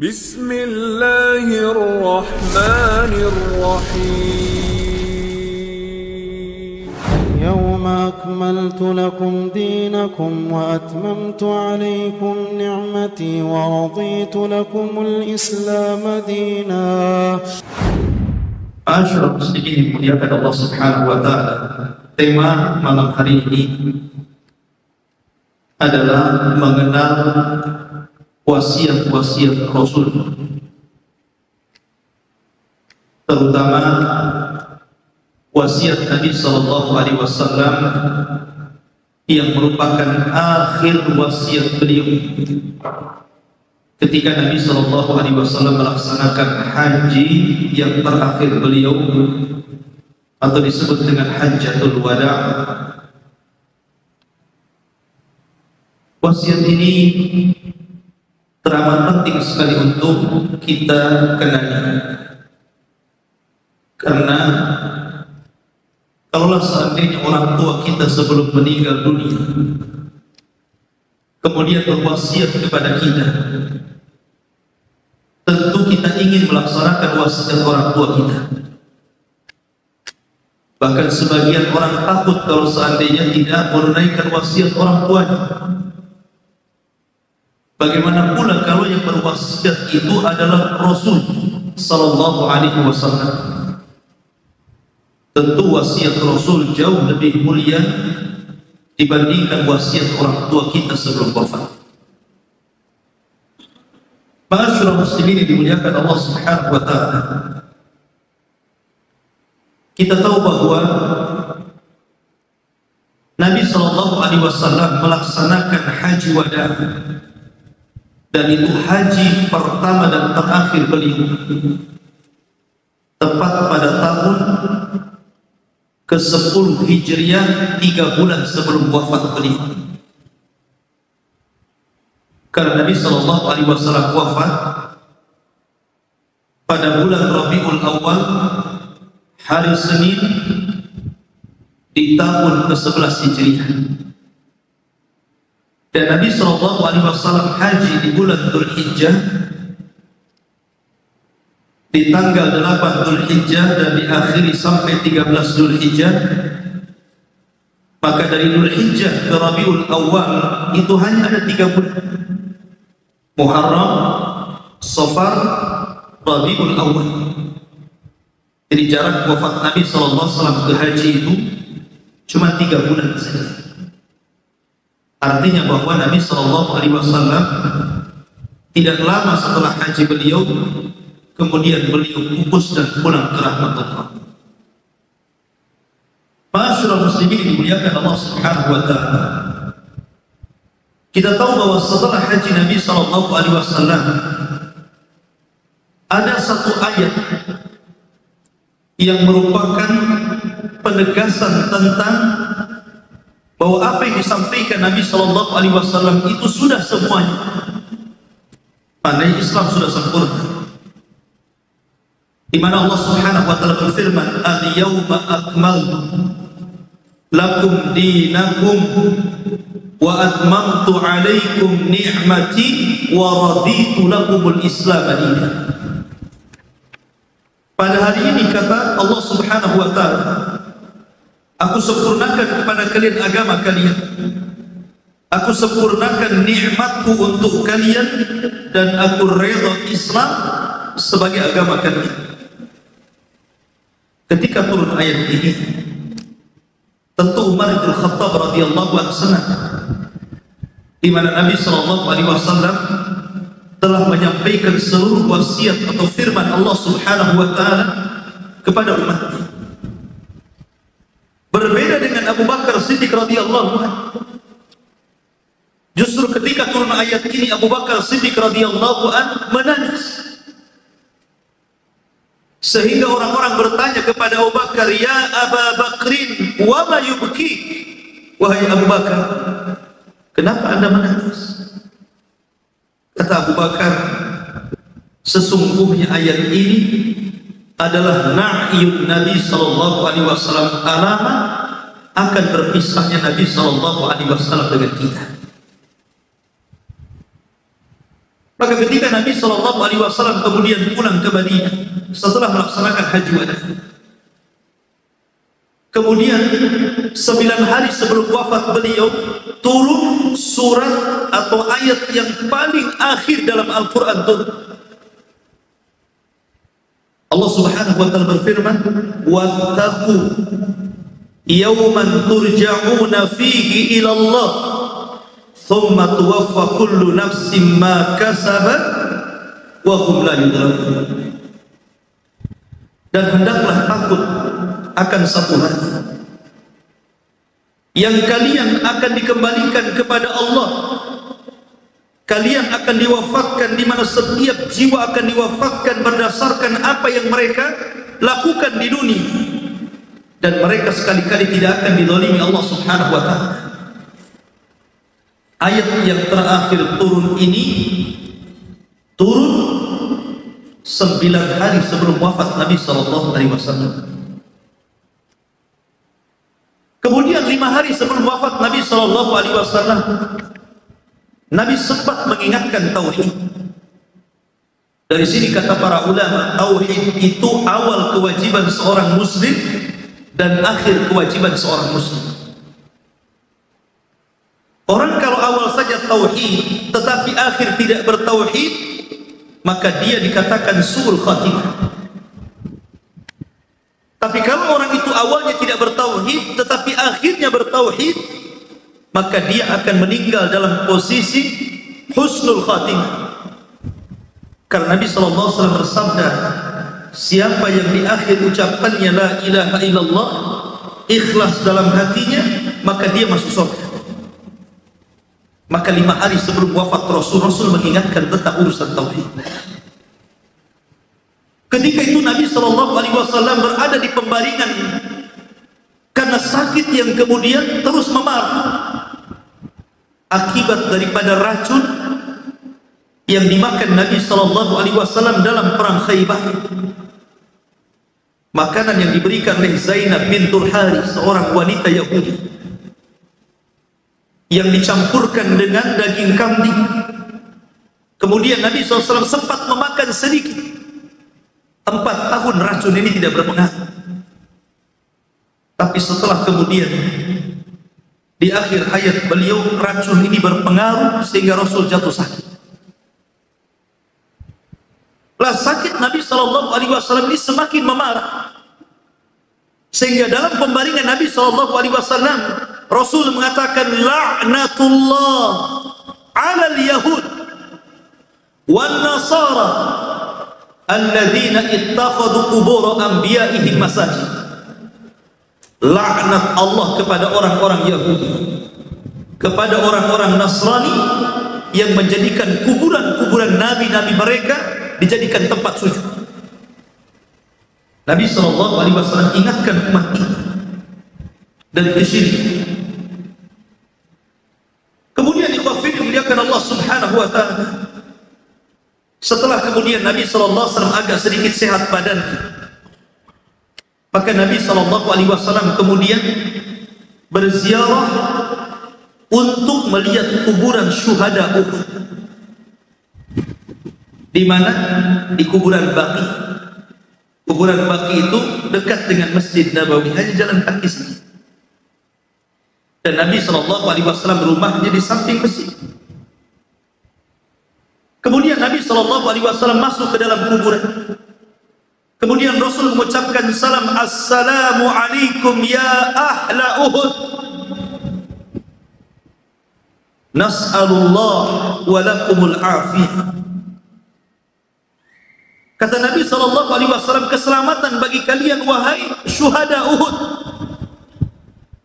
بسم الله الرحمن الرحيم اليوم أكملت لكم دينكم وأتممت عليكم نعمتي ورضيت لكم الإسلام دينا. Masyaallah muslimin dimuliakan Allah Subhanahu wa taala. Tema malam hari ini adalah mengenal wasiat-wasiat Rasul, terutama wasiat Nabi sallallahu alaihi wasallam yang merupakan akhir wasiat beliau ketika Nabi sallallahu alaihi wasallam melaksanakan haji yang terakhir beliau, atau disebut dengan Hajjatul Wada'. Wasiat ini teramat penting sekali untuk kita kenali, karena kalaulah seandainya orang tua kita sebelum meninggal dunia kemudian berwasiat kepada kita, tentu kita ingin melaksanakan wasiat orang tua kita. Bahkan sebagian orang takut kalau seandainya tidak menunaikan wasiat orang tuanya. Bagaimana pula kalau yang berwasiat itu adalah Rasul sallallahu alaihi wasallam? Tentu wasiat Rasul jauh lebih mulia dibandingkan wasiat orang tua kita sebelum wafat. Masyaallah muslimin dimuliakan Allah Subhanahu wa taala. Kita tahu bahwa Nabi sallallahu alaihi wasallam melaksanakan haji wada', dan itu haji pertama dan terakhir beliau, tepat pada tahun ke-10 Hijriah, 3 bulan sebelum wafat beliau. Karena Nabi sallallahu alaihi wasallam wafat pada bulan Rabiul Awal, hari Senin di tahun ke-11 Hijriah. Dan Nabi sallallahu alaihi wasallam haji di bulan Dzulhijjah, di tanggal 8 Dzulhijjah dan diakhiri sampai 13 Dzulhijjah. Maka dari Dzulhijjah ke Rabiul Awal itu hanya ada 3 bulan. Muharram, Safar, Rabiul Awal. Jadi jarak wafat Nabi sallallahu alaihi wasallam ke haji itu cuma 3 bulan saja. Artinya bahwa Nabi sallallahu alaihi wasallam tidak lama setelah haji beliau kemudian beliau pupus dan pulang ke rahmat Allah. Masyaallah muslimin dimuliakan Allah Subhanahu wa taala. Kita tahu bahwa setelah haji Nabi sallallahu alaihi wasallam ada satu ayat yang merupakan penegasan tentang bahwa apa yang disampaikan Nabi sallallahu alaihi wasallam itu sudah semuanya. Maknanya Islam sudah sempurna. Di mana Allah Subhanahu wa taala berfirman, "Al-yauma akmaltu lakum dinakum wa atmamtu 'alaikum ni'mati wa raditu lakumul Islam dinan." Pada hari ini kata Allah Subhanahu wa taala, aku sempurnakan kepada kalian agama kalian. Aku sempurnakan nikmatku untuk kalian dan aku redha Islam sebagai agama kalian. Ketika turun ayat ini, tentu Umar bin Khattab radhiyallahu anhu senang, di mana Nabi sallallahu alaihi wasallam telah menyampaikan seluruh wasiat atau firman Allah Subhanahu wa taala kepada umatnya. Berbeda dengan Abu Bakar Siddiq radhiyallahu anhu. Justru ketika turun ayat ini Abu Bakar Siddiq radhiyallahu anhu menangis. Sehingga orang-orang bertanya kepada Abu Bakar, "Ya Abu Bakrin, wa ma yubkik?" Wahai Abu Bakar, kenapa Anda menangis? Kata Abu Bakar, sesungguhnya ayat ini adalah na'yun Nabi sallallahu alaihi wasallam, alamat akan berpisahnya Nabi sallallahu alaihi wasallam dengan kita. Maka ketika Nabi SAW kemudian pulang ke Madinah setelah melaksanakan haji wada, kemudian 9 hari sebelum wafat beliau turun surat atau ayat yang paling akhir dalam Al-Quran turun. Allah Subhanahu wa ta'ala berfirman, wattaqu yawman turja'una fihi ila Allah thumma tuwaffa kullu nafsin ma kasabat wa hum la yuzlamun. Dan hendaklah takut akan satu hari yang kalian akan dikembalikan kepada Allah. Kalian akan diwafatkan, di mana setiap jiwa akan diwafatkan berdasarkan apa yang mereka lakukan di dunia, dan mereka sekali-kali tidak akan dizalimi Allah Subhanahu wa ta'ala. Ayat yang terakhir turun ini turun 9 hari sebelum wafat Nabi SAW. Kemudian 5 hari sebelum wafat Nabi SAW, Nabi sempat mengingatkan tauhid. Dari sini kata para ulama, tauhid itu awal kewajiban seorang muslim dan akhir kewajiban seorang muslim. Orang kalau awal saja tauhid tetapi akhir tidak bertauhid, maka dia dikatakan su'ul khatimah. Tapi kalau orang itu awalnya tidak bertauhid tetapi akhirnya bertauhid, maka dia akan meninggal dalam posisi husnul khatimah. Karena Nabi SAW bersabda, siapa yang di akhir ucapannya la ilaha illallah ikhlas dalam hatinya, maka dia masuk surga. Maka 5 hari sebelum wafat Rasul mengingatkan tentang urusan tauhid. Ketika itu Nabi SAW berada di pembaringan karena sakit yang kemudian terus memarah akibat daripada racun yang dimakan Nabi SAW dalam perang Khaybar. Makanan yang diberikan oleh Zainab bintul Harith, seorang wanita Yahudi, yang dicampurkan dengan daging kambing. Kemudian Nabi SAW sempat memakan sedikit. 4 tahun racun ini tidak berpengaruh. Tapi setelah kemudian di akhir hayat beliau racun ini berpengaruh sehingga Rasul jatuh sakit. Lah sakit Nabi SAW ini semakin memarah, sehingga dalam pembaringan Nabi SAW Rasul mengatakan, la'natullah 'alal yahud wan nasara alladzina ittakhadhu qubur anbiya'ihim masajid. Laknat Allah kepada orang-orang Yahudi, kepada orang-orang Nasrani yang menjadikan kuburan-kuburan nabi-nabi mereka dijadikan tempat sujud. Nabi SAW ingatkan umat ini dari kesyirikan. Kemudian ikhwafid dimuliakan Allah Subhanahu wa ta'ala, setelah kemudian Nabi SAW agak sedikit sehat badannya, maka Nabi SAW kemudian berziarah untuk melihat kuburan syuhada Uhud. Di mana? Di kuburan Baqi. Kuburan Baqi itu dekat dengan Masjid Nabawi, hanya jalan kaki saja. Dan Nabi SAW rumahnya di samping masjid. Kemudian Nabi SAW masuk ke dalam kuburan. Kemudian Rasul mengucapkan salam, assalamu alaikum ya ahla Uhud, nas'alullah wa lakumul afiyah. Kata Nabi SAW, keselamatan bagi kalian wahai syuhada Uhud.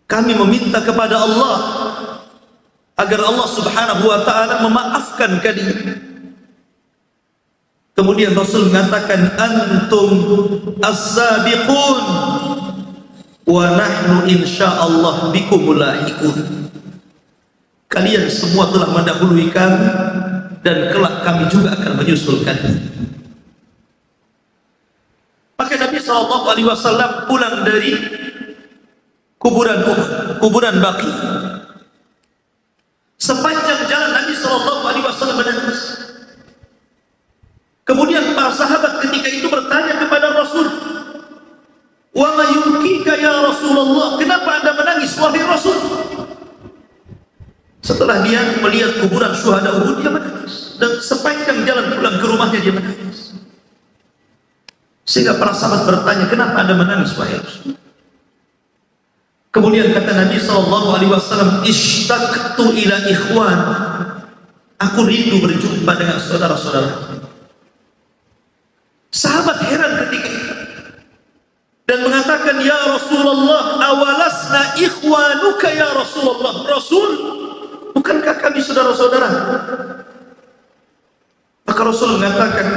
Kami meminta kepada Allah agar Allah Subhanahu wa ta'ala memaafkan kalian. Kemudian Rasul mengatakan, antum as-sabiqun wa nahnu insyaallah bikumul lahiqun. Kalian semua telah mendahului kami dan kelak kami juga akan menyusul kalian. Maka Nabi SAW pulang dari kuburan Uhud, kuburan Baqi. Sepanjang jalan Nabi SAW menangis. Setelah dia melihat kuburan syuhada Uhud, dia menangis. Dan sepanjang jalan pulang ke rumahnya dia menangis. Sehingga para sahabat bertanya, kenapa Anda menangis wahai Rasul? Kemudian kata Nabi SAW, ishtaqtu ila ikhwan. Aku rindu berjumpa dengan saudara-saudara. Sahabat heran ketika itu dan mengatakan, ya Rasulullah, awalasna ikhwanuka ya Rasulullah. Rasul, bukankah kami saudara-saudara? Maka Rasul mengatakan,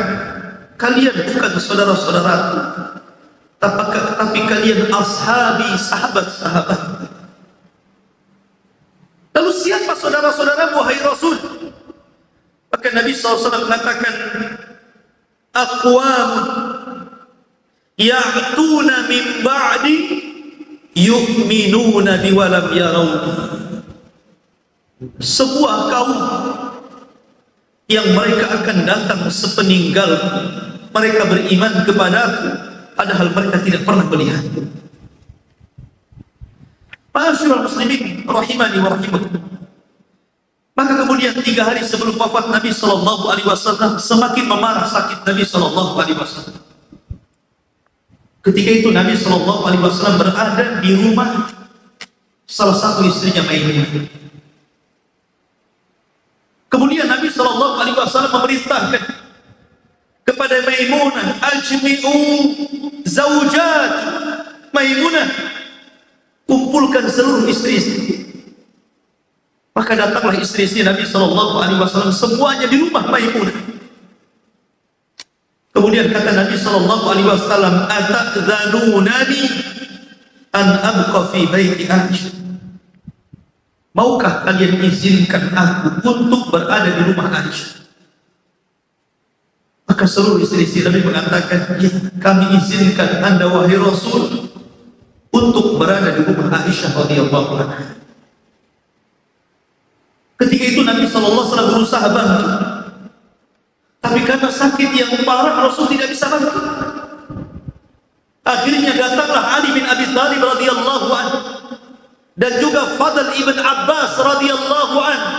kalian bukan saudara-saudaraku, tapi kalian ashabi, sahabat-sahabat. Lalu siapa saudara-saudaramu wahai Rasul? Maka Nabi SAW mengatakan, aqwam ya'tuna min ba'di yu'minuna bi walam yarawni. Sebuah kaum yang mereka akan datang sepeninggal mereka beriman kepadaku padahal mereka tidak pernah melihat. Ma'asyiral muslimin rahimani wa rahimakumullah. Maka kemudian 3 hari sebelum wafat Nabi SAW, semakin memarah sakit Nabi SAW. Ketika itu Nabi SAW berada di rumah salah satu istrinya Maimunah. Kemudian Nabi SAW memerintahkan kepada Maimunah, ajmi'u zaujat Maimunah, kumpulkan seluruh istri-istri. Maka datanglah istri-istri Nabi SAW semuanya di rumah Maimunah. Kemudian kata Nabi SAW, ata'dzanunani an abqa fi baiti Aisyah. Maukah kalian izinkan aku untuk berada di rumah Aisyah? Maka seluruh istri-istri Nabi mengatakan, ya, kami izinkan Anda wahai Rasul untuk berada di rumah Aisyah radhiyallahu anha. Ketika itu Nabi SAW berusaha bantu, tapi karena sakit yang parah Rasul tidak bisa bantu. Akhirnya datanglah Ali bin Abi Thalib radhiyallahu anhu dan juga Fadl ibn Abbas radhiyallahu anhu.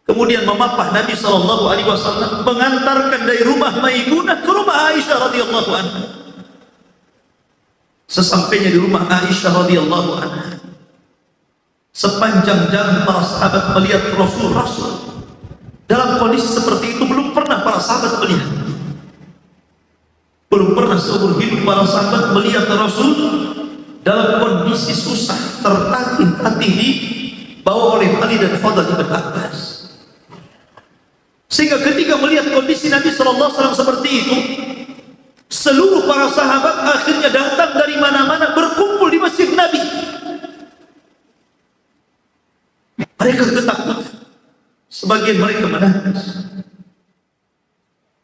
Kemudian memapah Nabi SAW, mengantarkan dari rumah Maimunah ke rumah Aisyah radhiyallahu anha. Sesampainya di rumah Aisyah radhiyallahu anha, sepanjang jalan para sahabat melihat Rasul dalam kondisi seperti itu. Belum pernah para sahabat melihat, belum pernah seumur hidup para sahabat melihat Rasul dalam kondisi susah, tertatih-tatih dibawa oleh Ali dan Fadl ibn Abbas. Sehingga ketika melihat kondisi Nabi SAW seperti itu, seluruh para sahabat akhirnya datang dari mana-mana berkumpul di masjid Nabi. Mereka ketakutan, sebagian mereka menangis.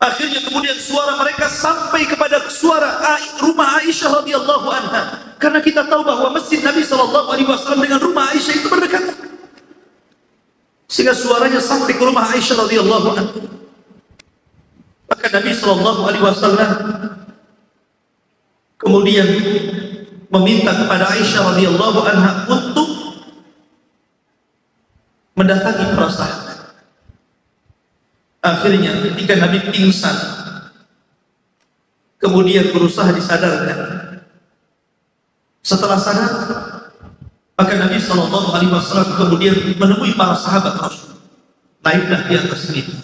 Akhirnya kemudian suara mereka sampai kepada suara rumah Aisyah radhiyallahu anha, karena kita tahu bahwa masjid Nabi SAW dengan rumah Aisyah itu berdekatan, sehingga suaranya sampai ke rumah Aisyah radhiyallahu anha. Maka Nabi SAW kemudian meminta kepada Aisyah radhiyallahu anha untuk mendatangi para sahabat. Akhirnya ketika Nabi pingsan, kemudian berusaha disadarkan. Setelah sadar, maka Nabi SAW kemudian menemui para sahabat Rasul. Naiklah di atas itu.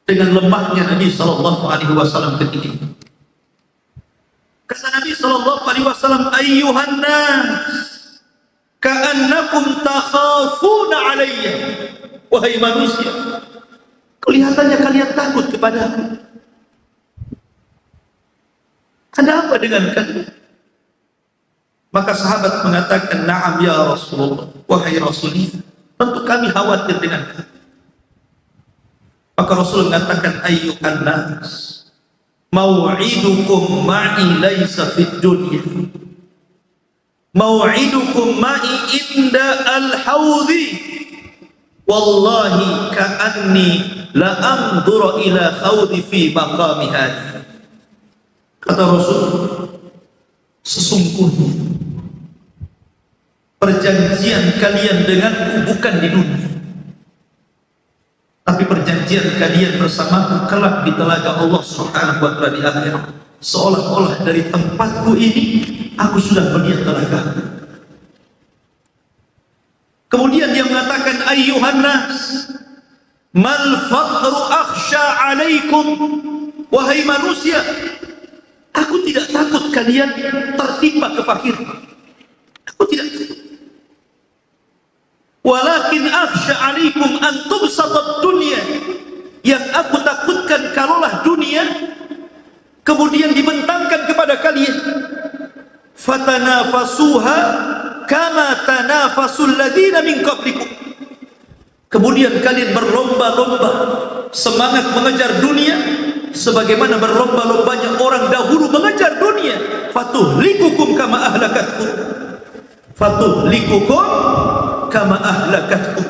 Dengan lemahnya Nabi SAW ketika itu, kata Nabi SAW, ayyuhan nas, ka'annakum takhafuna alayya. Wahai manusia, kelihatannya kalian takut kepadaku. Ada apa dengan kalian? Maka sahabat mengatakan, na'am ya Rasulullah, wahai Rasulullah, tentu kami khawatir dengan kalian. Maka Rasul mengatakan, ayyuhan nas, mau'idukum ma'i laysa fid dunya, mau'idukum ma'i inda al-hawdi, wallahi ka'anni la anzura ila khawdi fi maqami hadhi. Kata Rasul, sesungguhnya perjanjian kalian denganku bukan di dunia, tapi perjanjian kalian bersamaku kelak di telaga Allah Subhanahu wa Ta'ala di akhirat. Seolah-olah dari tempatku ini aku sudah melihat telaga. Kemudian dia mengatakan, ayyuhan nas, mal faqru akhsha alaikum, wahai manusia, aku tidak takut kalian tertimpa kefakiran. Aku tidak takut. Walakin akhsha alaikum an tubsatat dunya. Yang aku takutkan kalaulah dunia kemudian dibentangkan kepada kalian. Fatanafasuha kama tanafasul ladina min qablikum. Kemudian kalian berlomba-lomba semangat mengejar dunia sebagaimana berlomba-lombanya orang dahulu mengejar dunia. Fatuhlikukum kama ahlakatkum. Fatuhlikukum kama ahlakatkum.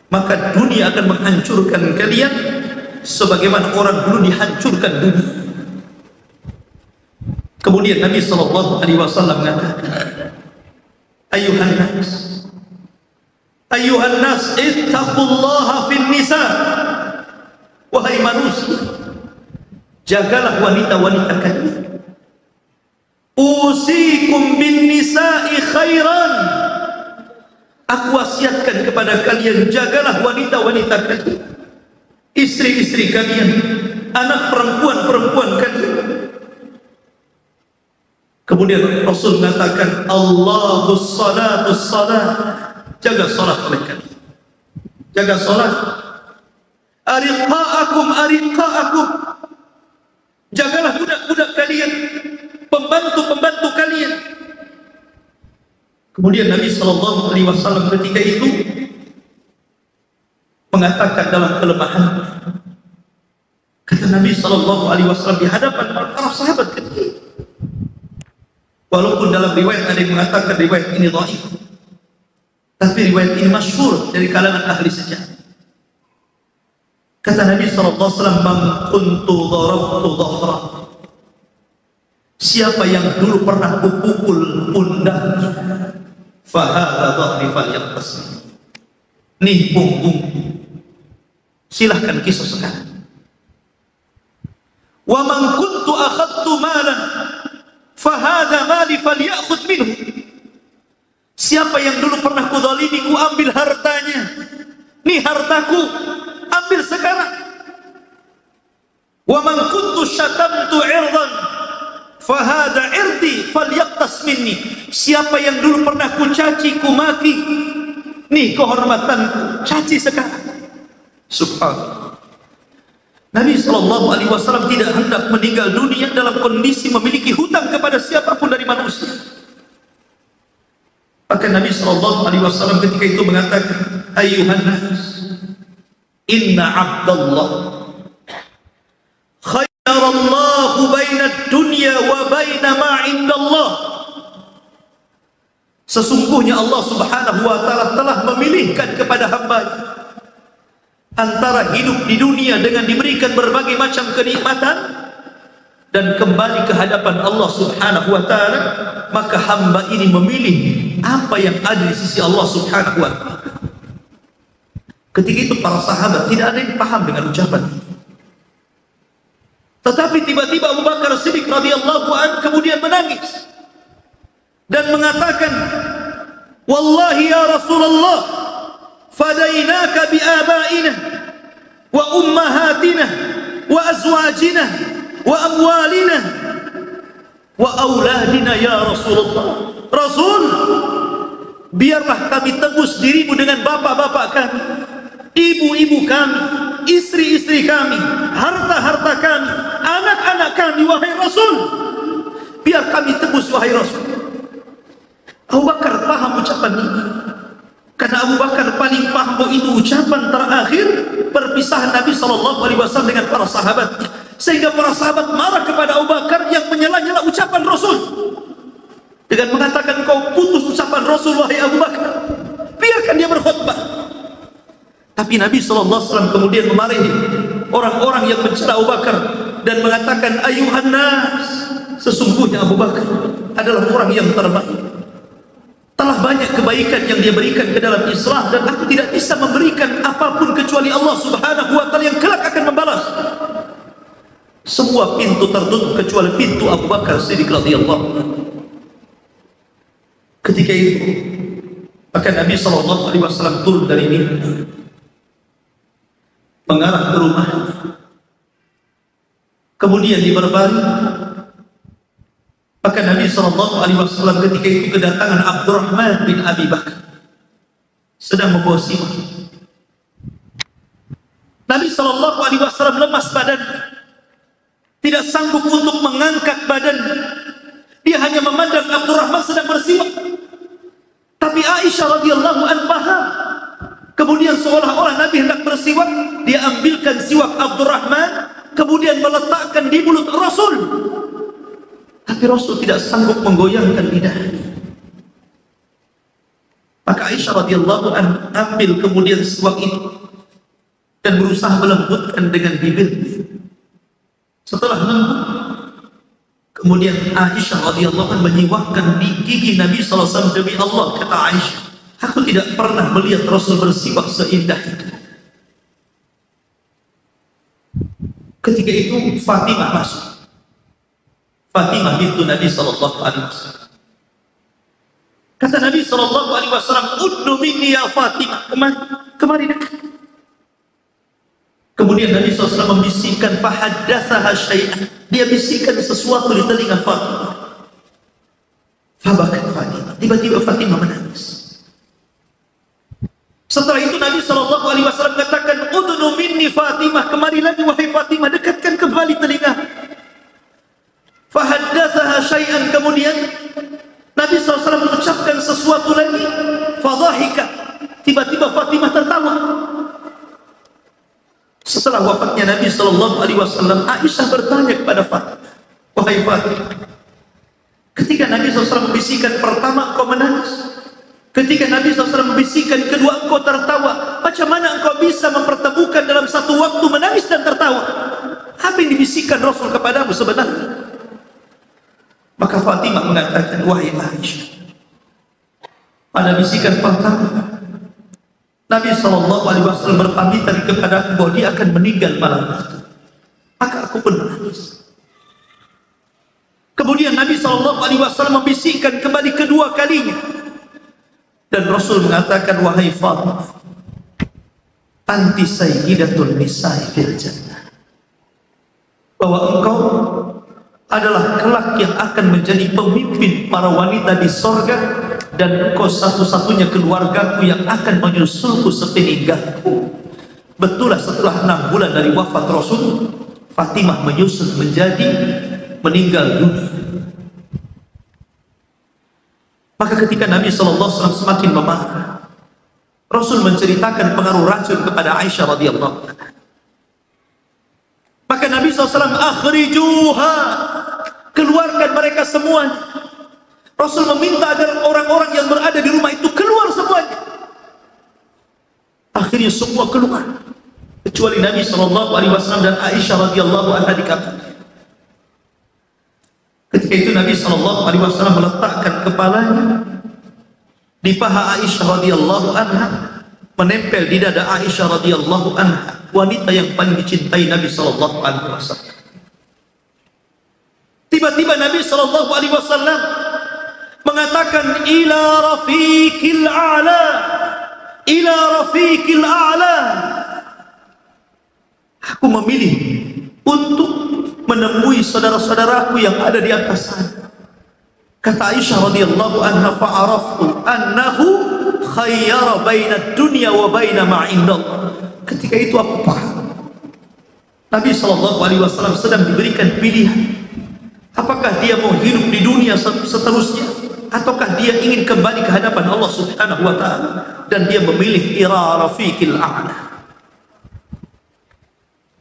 Maka dunia akan menghancurkan kalian sebagaimana orang dulu dihancurkan dunia. Kemudian Nabi sallallahu alaihi wasallam mengatakan, ayyuhan nas ittaqullaha fin nisa. Wahai manusia, jagalah wanita-wanita kalian. Usikum bin nisa'i khairan. Aku wasiatkan kepada kalian, jagalah wanita-wanita kalian, istri-istri kalian, anak perempuan-perempuan kalian. Kemudian Rasul mengatakan, Allahus salatus salat. Jaga salat oleh kalian. Jaga salat. Ariqa'akum. Jagalah budak-budak kalian, pembantu-pembantu kalian. Kemudian Nabi sallallahu alaihi wasallam ketika itu mengatakan dalam kelemahan, kata Nabi sallallahu alaihi wasallam di hadapan para sahabat ketika itu, walaupun dalam riwayat ada yang mengatakan riwayat ini dhaif, tapi riwayat ini masyhur dari kalangan ahli sejarah. Kata Nabi sallallahu alaihi wasallam, "Man kuntu darabtu dhahra." Siapa yang dulu pernah kupukul pundaknya, fa hadza dhahri falyaqtasim. Nih punggung. Silahkan kisah sekarang. Wa man kuntu akhadtu malan, fa hadza mali falyakhudh minhu. Siapa yang dulu pernah kudzalimi, ku ambil hartanya. Nih hartaku, ambil sekarang. Wa man kuntu syatamtu 'irdan, fa hadza 'irdi falyaqtas minni. Siapa yang dulu pernah ku caci, ku maki, nih kehormatanku, caci sekarang. Subhanallah. Nabi sallallahu alaihi wasallam tidak hendak meninggal dunia dalam kondisi memiliki hutang kepada siapapun dari manusia. Maka Nabi sallallahu alaihi wasallam ketika itu mengatakan, ayyuhan nas, inna abdallah khairallahu baina dunya wa baina ma indallah. Sesungguhnya Allah Subhanahu wa taala telah memilihkan kepada hamba-Nya antara hidup di dunia dengan diberikan berbagai macam kenikmatan dan kembali ke hadapan Allah Subhanahu wa taala, maka hamba ini memilih apa yang ada di sisi Allah Subhanahu wa taala. Ketika itu para sahabat tidak ada yang paham dengan ucapan ini. Tetapi tiba-tiba Abu Bakar Siddiq radhiyallahu anhu kemudian menangis dan mengatakan, wallahi ya Rasulullah, fadainaka bi abaina wa ummahatina wa azwajina wa amwalina wa auladina ya Rasulullah. Rasul, biarlah kami tebus dirimu dengan bapak-bapak kami, ibu-ibu kami, istri-istri kami, harta-harta kami, anak-anak kami, wahai Rasul. Biar kami tebus, wahai Rasul. Abu Bakar paham ucapan ini, karena Abu Bakar paling paham bahwa itu ucapan terakhir perpisahan Nabi SAW dengan para sahabatnya, sehingga para sahabat marah kepada Abu Bakar yang menyela-nyela ucapan Rasul dengan mengatakan, kau putus ucapan Rasul wahai Abu Bakar, biarkan dia berkhutbah. Tapi Nabi SAW kemudian memarahi orang-orang yang mencela Abu Bakar dan mengatakan, ayuhan nas, sesungguhnya Abu Bakar adalah orang yang terbaik, telah Sangatlah banyak kebaikan yang dia berikan ke dalam Islam, dan aku tidak bisa memberikan apapun kecuali Allah Subhanahu wa ta'ala yang kelak akan membalas. Semua pintu tertutup kecuali pintu Abu Bakar Siddiq radhiyallahu anhu. Ketika itu maka Nabi SAW turun dari mimbar mengarah ke rumah. Kemudian di berbaring, maka Nabi SAW ketika itu kedatangan Abdurrahman bin Abi Bakar sedang membawa siwak. Nabi SAW lemas badan, tidak sanggup untuk mengangkat badan. Dia hanya memandang Abdurrahman sedang bersiwak. Tapi Aisyah radhiyallahu anha paham. Kemudian seolah-olah Nabi hendak bersiwak, dia ambilkan siwak Abdurrahman, kemudian meletakkan di mulut Rasul. Tapi Rasul tidak sanggup menggoyangkan lidahnya. Maka Aisyah radhiyallahu anha ambil kemudian siwak itu dan berusaha melembutkan dengan bibirnya. Setelah lembut, kemudian Aisyah radhiyallahu anha menyiwakkan di gigi Nabi SAW. Demi Allah, kata Aisyah, aku tidak pernah melihat Rasul bersiwak seindah itu. Ketika itu Fatimah masuk. Fatimah bintu Nabi SAW. Kata Nabi SAW, "Udnu minni ya Fatimah." Kemari dekat. Kemudian Nabi SAW membisikkan, fahaddatsaha syai'an. Dia bisikkan sesuatu di telinga Fatimah. Fabakat Fatimah. Tiba-tiba Fatimah menangis. Setelah itu Nabi SAW mengatakan, "Udnu minni Fatimah." Kemari lagi wahai Fatimah, dekatkan kembali telinga. Fahaddatsaha syai'an. Kemudian Nabi SAW mengucapkan sesuatu lagi. Fadhahika. Tiba-tiba Fatimah tertawa. Setelah wafatnya Nabi SAW, Aisyah bertanya kepada Fatimah, "Wahai Fatimah, ketika Nabi SAW membisikkan pertama engkau menangis, ketika Nabi SAW membisikkan kedua engkau tertawa, macam mana engkau bisa mempertemukan dalam satu waktu menangis dan tertawa? Apa yang dibisikkan Rasul kepadamu sebenarnya?" Maka Fatimah mengatakan, "Wahai Aisyah, pada bisikan pertama Nabi SAW berpamitan kepada aku bahwa dia akan meninggal malam itu. Maka aku pun menangis. Kemudian Nabi SAW membisikkan kembali kedua kalinya. Dan Rasul mengatakan, "Wahai Fatimah, anti sayyidatun nisa'i fil jannah." Bahwa engkau adalah kelak yang akan menjadi pemimpin para wanita di sorga, dan engkau satu-satunya keluargaku yang akan menyusulku sepeninggalku. Betullah setelah 6 bulan dari wafat Rasul, Fatimah menyusul meninggal dunia. Maka ketika Nabi SAW semakin memarah, Rasul menceritakan pengaruh racun kepada Aisyah radhiyallahu anha. Maka Nabi SAW, "Akhrijuha." Keluarkan mereka semuanya. Rasul meminta agar orang-orang yang berada di rumah itu keluar semuanya. Akhirnya semua keluar, kecuali Nabi SAW dan Aisyah radhiyallahu anha di kamar. Ketika itu Nabi SAW meletakkan kepalanya di paha Aisyah radhiyallahu anha, menempel di dada Aisyah radhiyallahu anha, wanita yang paling dicintai Nabi SAW. Tiba-tiba Nabi SAW mengatakan, "Ila rafiqil a'la, ila rafiqil a'la." Aku memilih untuk menemui saudara-saudaraku yang ada di atas sana. Kata Aisyah radhiyallahu anha, "Fa'araftu annahu khayyara baina dunya wa baina ma 'indallah." Ketika itu aku paham Nabi SAW sedang diberikan pilihan. Apakah dia mau hidup di dunia seterusnya, ataukah dia ingin kembali ke hadapan Allah Subhanahu wa ta'ala, dan dia memilih ila rafiqil a'la.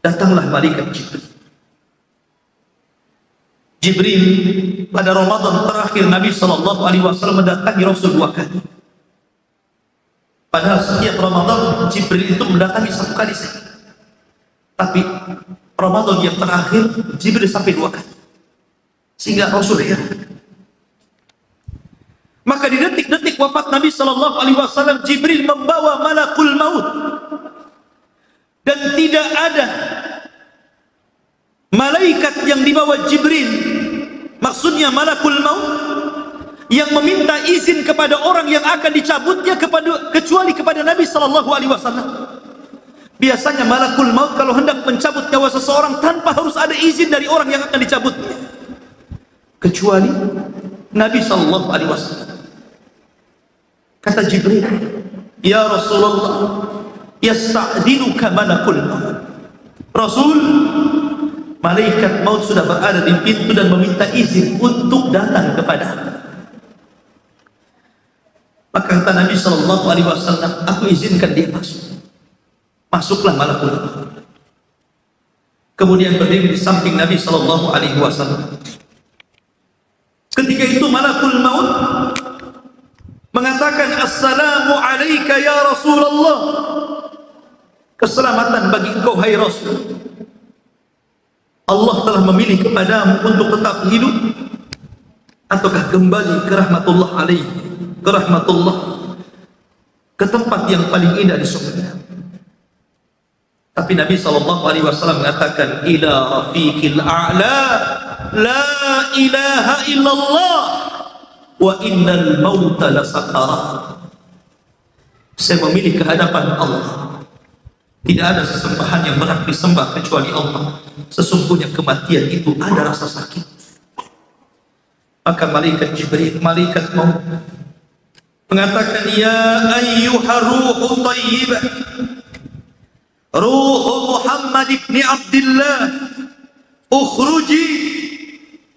Datanglah malaikat Jibril pada Ramadan terakhir. Nabi SAW mendatangi Rasul 2 kali. Padahal setiap Ramadan Jibril itu mendatangi 1 kali saja, tapi Ramadan yang terakhir Jibril sampai 2 kali, sehingga Rasul heran. Maka di detik-detik wafat Nabi sallallahu alaihi wasallam, Jibril membawa malakul maut. Dan tidak ada malaikat yang dibawa Jibril, maksudnya malakul maut, yang meminta izin kepada orang yang akan dicabutnya kecuali kepada Nabi sallallahu alaihi wasallam. Biasanya malakul maut kalau hendak mencabut nyawa seseorang tanpa harus ada izin dari orang yang akan dicabutnya, kecuali Nabi sallallahu alaihi wasallam. Kata Jibril, "Ya Rasulullah, yasta'dinuka malakul maut." Rasul, malaikat maut sudah berada di pintu dan meminta izin untuk datang kepadamu. Maka kata Nabi sallallahu alaihi wasallam, "Aku izinkan dia masuk." Masuklah malakul maut. Kemudian berdiri di samping Nabi sallallahu alaihi wasallam. Ketika itu malakul maut mengatakan, "Assalamu alayka ya Rasulullah." Keselamatan bagi engkau hai Rasul. Allah telah memilih kepadamu untuk tetap hidup ataukah kembali ke rahmatullah alaihi, ke rahmatullah, ke tempat yang paling indah di surga. Tapi Nabi SAW mengatakan, "Ila rafiqil a'la, la ilaha illallah, wa innal mauta lasakarat." Saya memilih kehadapan Allah. Tidak ada sesembahan yang berhak disembah kecuali Allah. Sesungguhnya kematian itu ada rasa sakit. Maka malaikat Jibril, malaikat maut, mengatakan, "Ya ayyuhar ruhu thayyibah, ruhu Muhammad ibn Abdullah, ukhruji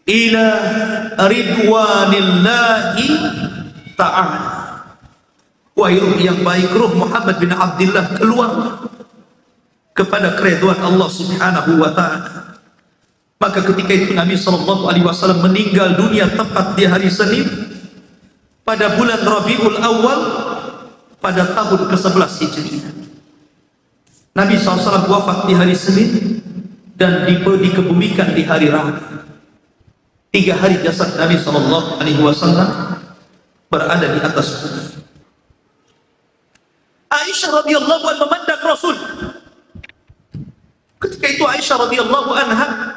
ila ridwanillahi ta'ala." Wahai ruh yang baik, ruh Muhammad bin Abdullah, keluar kepada keridhaan Allah subhanahu wa ta'ala. Maka ketika itu Nabi SAW meninggal dunia tepat di hari Senin pada bulan Rabiul Awal pada tahun ke-11 Hijriah. Nabi SAW wafat di hari Senin dan dikebumikan di hari Rabu. 3 hari jasad Nabi SAW berada di atas bumi. Aisyah radhiyallahu anha memandang Rasul. Ketika itu Aisyah radhiyallahu anha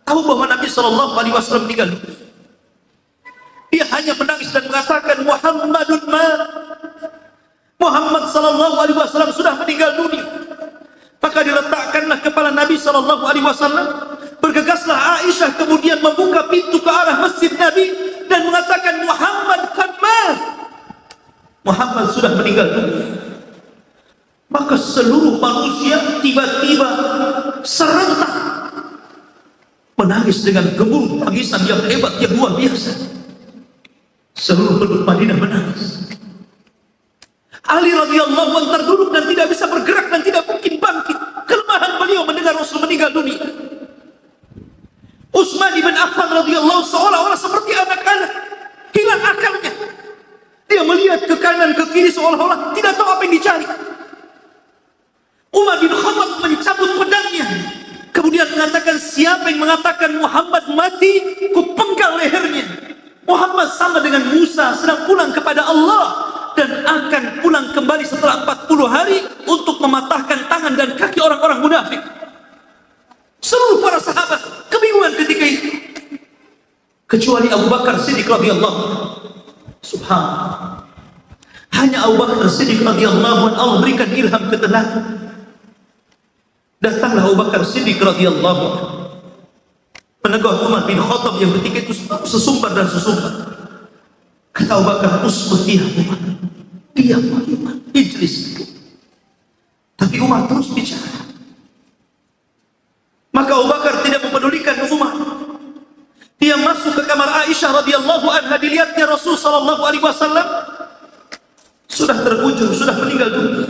tahu bahwa Nabi SAW meninggal. Dia hanya menangis dan mengatakan, "Muhammadun ma." Muhammad SAW sudah meninggal dunia. Maka diletakkanlah kepala Nabi SAW. Bergegaslah Aisyah kemudian membuka pintu ke arah masjid Nabi dan mengatakan, "Muhammad kan mat." Muhammad sudah meninggal dunia. Maka seluruh manusia tiba-tiba serentak menangis dengan gemuruh tangisan yang hebat, yang luar biasa. Seluruh penduduk Madinah menangis. Ali radhiyallahu anhu terduduk dan tidak bisa bergerak dan tidak mungkin bangkit. Kelemahan beliau mendengar Rasul meninggal dunia. Utsman bin Affan radhiyallahu seolah-olah seperti anak-anak, hilang akalnya. Dia melihat ke kanan ke kiri seolah-olah tidak tahu apa yang dicari. Umar bin Khattab mencabut pedangnya, kemudian mengatakan, "Siapa yang mengatakan Muhammad mati, ku penggal lehernya." Muhammad sama dengan Musa sedang pulang kepada Allah dan akan pulang kembali setelah 40 hari untuk mematahkan tangan dan kaki orang-orang munafik. Seluruh para sahabat kebingungan ketika itu, kecuali Abu Bakar Siddiq radhiyallahu anhu. Subhanallah, hanya Abu Bakar Siddiq radhiyallahu anhu Allah berikan ilham ketenangan. Datanglah Abu Bakar Siddiq radhiyallahu anhu menegur Umar bin Khattab yang ketika itu sesumbar dan sesumbar. Kata Abu Bakar, "Usbut ya Umar, diam Umar, ijlis." Tapi Umar terus bicara. Maka Abu Bakar tidak mempedulikan Umar. Dia masuk ke kamar Aisyah radhiyallahu anha, dilihatnya Rasul sallallahu alaihi wasallam sudah terbujur, sudah meninggal dunia.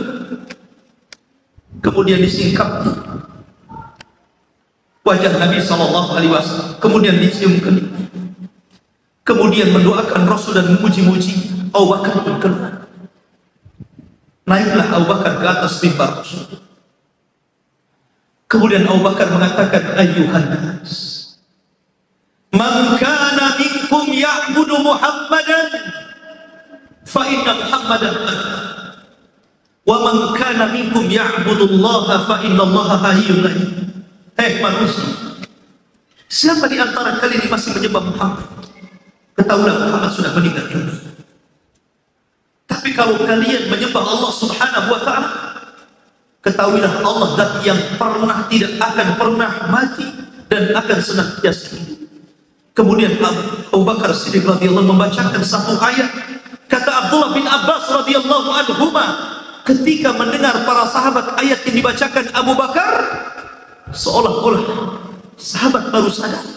Kemudian disingkap wajah Nabi SAW, kemudian dicium keningnya, kemudian mendoakan Rasul dan memuji-muji. Abu Bakar pun keluar. Naiklah Abu Bakar ke atas mimbar Rasul. Kemudian Abu Bakar mengatakan, "Ayyuhan nas, man kana minkum ya'budu Muhammadan, fa inna Muhammadan wa man kana minkum ya'budullaha fa innallaha hayyun la yamut. Hei manusia, siapa di antara kalian yang masih menyembah Muhammad, ketahuilah Muhammad sudah meninggal dunia. Tapi kalau kalian menyembah Allah Subhanahu wa ta'ala, ketahuilah Allah zat yang tidak akan pernah mati dan akan senantiasa hidup. Kemudian Abu Bakar Siddiq radhiyallahu membacakan satu ayat. Kata Abdullah bin Abbas radhiyallahu anhuma, ketika mendengar para sahabat ayat yang dibacakan Abu Bakar, seolah-olah sahabat baru sadar,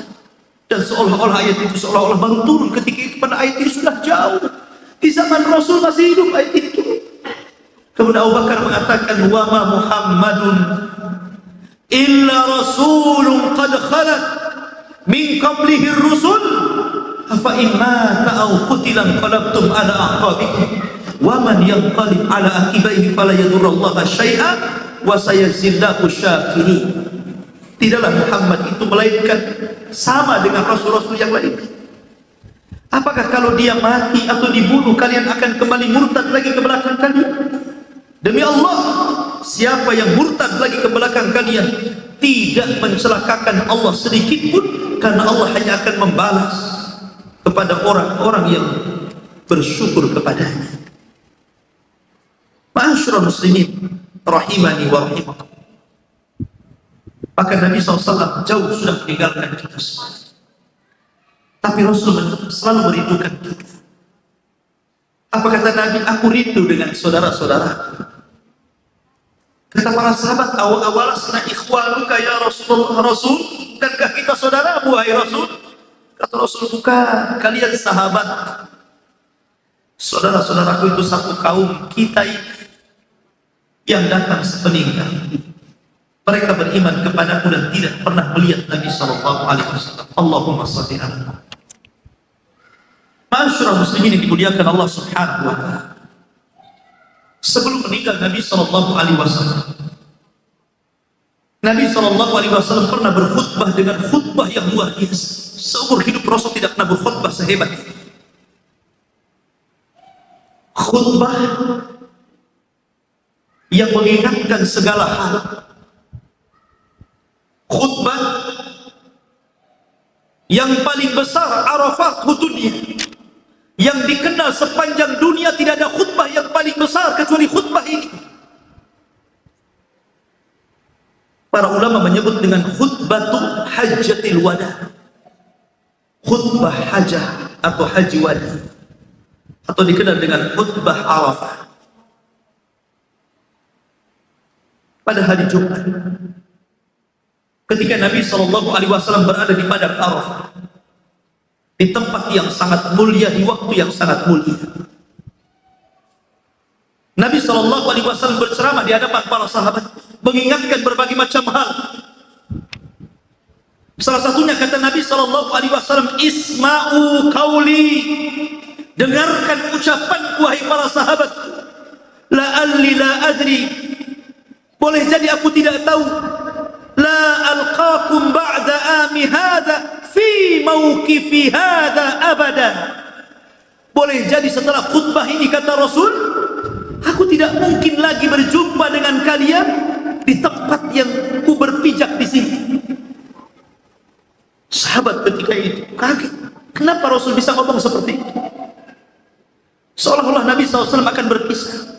dan seolah-olah ayat itu seolah-olah baru turun ketika itu, pada ayat ini sudah jauh di zaman Rasul masih hidup ayat itu. Kemudian Abu Bakar mengatakan, wa ma Muhammadun illa rasulun qad khalat min qablihi ar-rusul afa in mata aw qutila qalabtum ala aqabikum wa man yanqalib ala aqibaihi fala yadurrullaha syai'an wa sayazillahu syakirin. Tidaklah Muhammad itu melainkan sama dengan rasul-rasul yang lain. Apakah kalau dia mati atau dibunuh kalian akan kembali murtad lagi ke belakang kalian? Demi Allah, siapa yang murtad lagi ke belakang kalian tidak mencelakakan Allah sedikit pun, karena Allah hanya akan membalas kepada orang-orang yang bersyukur kepadanya. Ma'asyiral muslimin rahimani wa rahimakum. Maka Nabi SAW jauh sudah meninggalkan kita semua, tapi Rasul selalu merindukan kita. Apa kata Nabi? Aku rindu dengan saudara-saudara. Kata para sahabat, awalasna ikhwanuka ya Rasulullah, Rasul, bukankah kita saudara, wahai Rasul? Kata Rasul, bukan, kalian sahabat. Saudara-saudaraku itu satu kaum kita yang datang sepeninggal. Mereka beriman kepadaku dan tidak pernah melihat Nabi SAW. Allahumma salli ala. Ma'asyiral muslimin yang dimuliakan Allah Subhanahu wa ta'ala. Sebelum meninggal Nabi SAW, Nabi SAW pernah berkhutbah dengan khutbah yang luar biasa. Seumur hidup Rasul tidak pernah berkhutbah sehebat itu. Khutbah yang mengingatkan segala hal. Khutbah yang paling besar, Arafat dunia, yang dikenal sepanjang dunia. Tidak ada khutbah yang paling besar kecuali khutbah ini. Para ulama menyebut dengan khutbatul hajjatil wada, khutbah hajah atau haji wada, atau dikenal dengan khutbah Arafah. Pada hari Jumat, ketika Nabi SAW berada di padang Arafah, di tempat yang sangat mulia, di waktu yang sangat mulia, Nabi SAW berceramah di hadapan para sahabat, mengingatkan berbagai macam hal. Salah satunya kata Nabi SAW, isma'u qawli, dengarkan ucapan wahai para sahabat. La'alli la adri, boleh jadi aku tidak tahu. La alqakum ba'da ami hadha fi mawqifi hadha abada, boleh jadi setelah khutbah ini, kata Rasul, aku tidak mungkin lagi berjumpa dengan kalian di tempat yang ku berpijak di sini. Sahabat ketika itu kaget, kenapa Rasul bisa ngomong seperti itu? Seolah-olah Nabi SAW akan berpisah.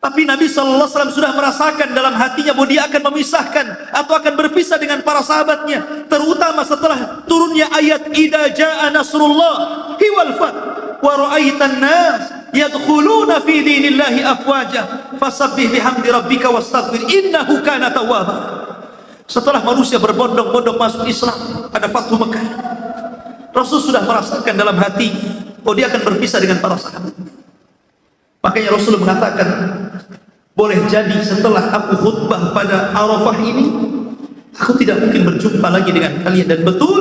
Tapi Nabi SAW sudah merasakan dalam hatinya bahwa dia akan memisahkan atau akan berpisah dengan para sahabatnya, terutama setelah turunnya ayat idza jaa nasrullahi wal fath wa ra'aitan nas yadkhuluna fi dinillahi afwaja fasabbih bihamdi rabbika wastaghfir innahu kana tawwaba. Setelah manusia berbondong-bondong masuk Islam pada Fathu Mekah, Rasul sudah merasakan dalam hati bahwa dia akan berpisah dengan para sahabat. Makanya Rasul mengatakan, boleh jadi setelah aku khutbah pada Arafah ini, aku tidak mungkin berjumpa lagi dengan kalian. Dan betul,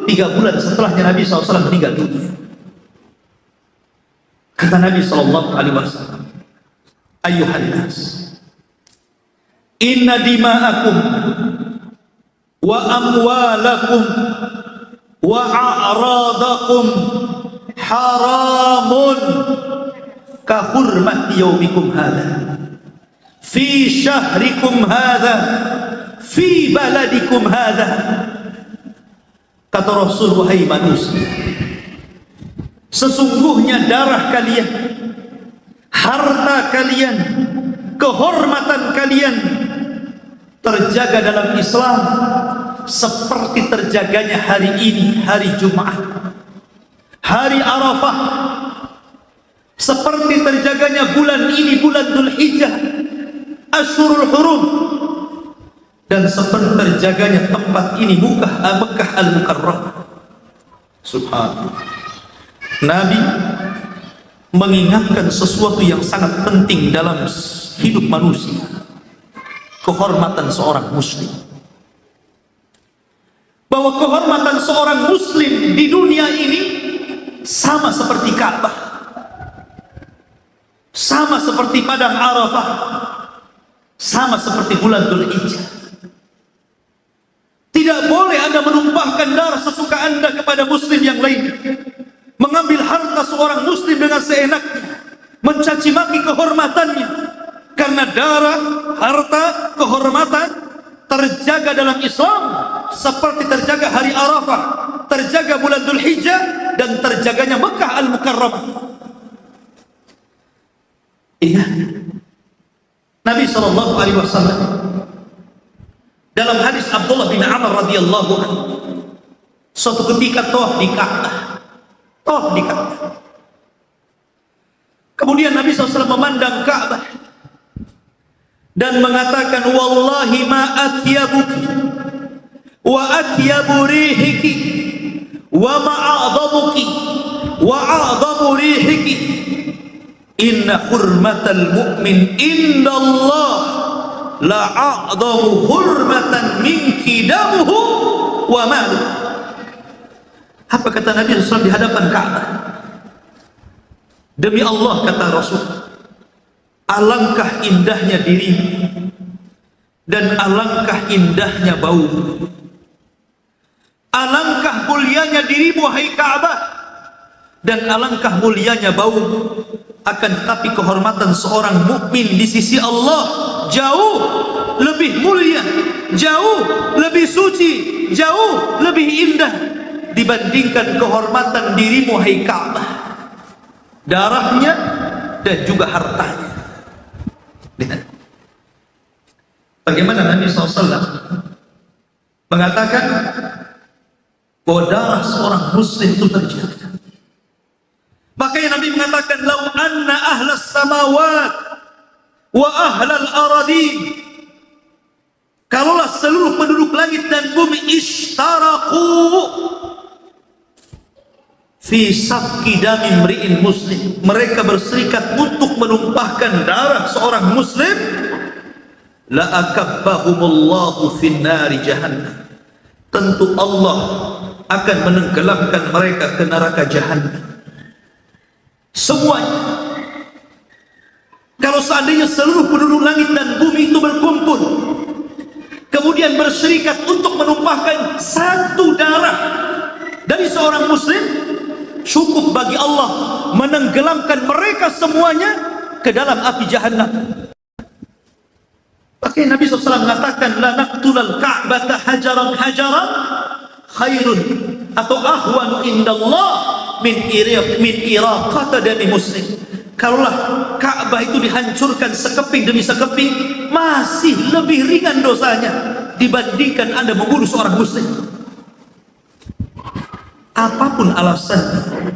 3 bulan setelahnya Nabi SAW meninggal dunia. Kata Nabi SAW, ayyuhan nas, inna dima'akum wa amwalakum wa a'radakum haramun ka hurmati yaumikum hadha fi syahrikum hadha fi baladikum hadha. Kata Rasul, wahai manusia, sesungguhnya darah kalian, harta kalian, kehormatan kalian terjaga dalam Islam seperti terjaganya hari ini, hari Jumat, hari Arafah, seperti terjaganya bulan ini, bulan Dzulhijjah, Asyhurul Hurum, dan seperti terjaganya tempat ini, Mekah Al-Mukarramah. Subhanallah. Nabi mengingatkan sesuatu yang sangat penting dalam hidup manusia, kehormatan seorang muslim. Bahwa kehormatan seorang muslim di dunia ini sama seperti Ka'bah, sama seperti padang Arafah, sama seperti bulan Dzulhijjah. Tidak boleh Anda menumpahkan darah sesuka Anda kepada muslim yang lain, mengambil harta seorang muslim dengan seenaknya, mencaci maki kehormatannya, karena darah, harta, kehormatan terjaga dalam Islam seperti terjaga hari Arafah, terjaga bulan Dzulhijjah, dan terjaganya Mekah Al-Mukarramah. Ingat Nabi SAW dalam hadis Abdullah bin Amr radhiyallahu anhu, suatu ketika tawaf di Ka'bah, kemudian Nabi SAW memandang Ka'bah dan mengatakan, wallahi ma atyabuki wa atyabu rihiki wa ma a'dhamuki wa a'dhamu rihiki inna hurmatal mu'min inda Allah la a'dhamu hurmatan minki damuhu wa malu. Apa kata Nabi SAW di hadapan Ka'bah? Demi Allah, kata Rasul, alangkah indahnya dirimu dan alangkah indahnya bau. Alangkah mulianya dirimu, hai Ka'bah, dan alangkah mulianya bau. Akan tetapi kehormatan seorang mukmin di sisi Allah jauh lebih mulia, jauh lebih suci, jauh lebih indah dibandingkan kehormatan dirimu, hai Ka'bah, darahnya dan juga hartanya. Lihat bagaimana Nabi SAW mengatakan bahwa darah seorang muslim itu terjaga. Makanya Nabi mengatakan, lau anna ahlas samawat wa ahlal aradin, kalaulah seluruh penduduk langit dan bumi ishtaraku fi safki dami mri'in muslim, mereka berserikat untuk menumpahkan darah seorang muslim, la akabbahumullahu fin nari jahannam, tentu Allah akan menenggelamkan mereka ke neraka jahannam. Semuanya. Kalau seandainya seluruh penduduk langit dan bumi itu berkumpul, kemudian berserikat untuk menumpahkan satu darah dari seorang muslim, cukup bagi Allah menenggelamkan mereka semuanya ke dalam api jahannam. Makanya Nabi SAW mengatakan, la naqtulal ka'bata hajaran hajaran khairun atau ahwanu indallah min iraqata dami muslim. Kalaulah Ka'bah itu dihancurkan sekeping demi sekeping, masih lebih ringan dosanya dibandingkan Anda membunuh seorang muslim. Apapun alasannya,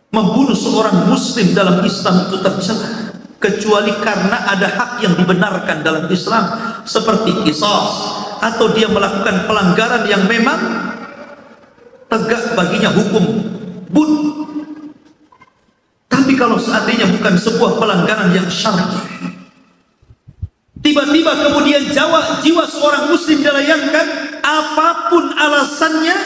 membunuh seorang muslim dalam Islam itu tercela, kecuali karena ada hak yang dibenarkan dalam Islam, seperti qisas, atau dia melakukan pelanggaran yang memang tegak baginya hukum bunuh. Tapi kalau seandainya bukan sebuah pelanggaran yang syar'i, tiba-tiba kemudian jiwa seorang muslim dilayangkan, apapun alasannya,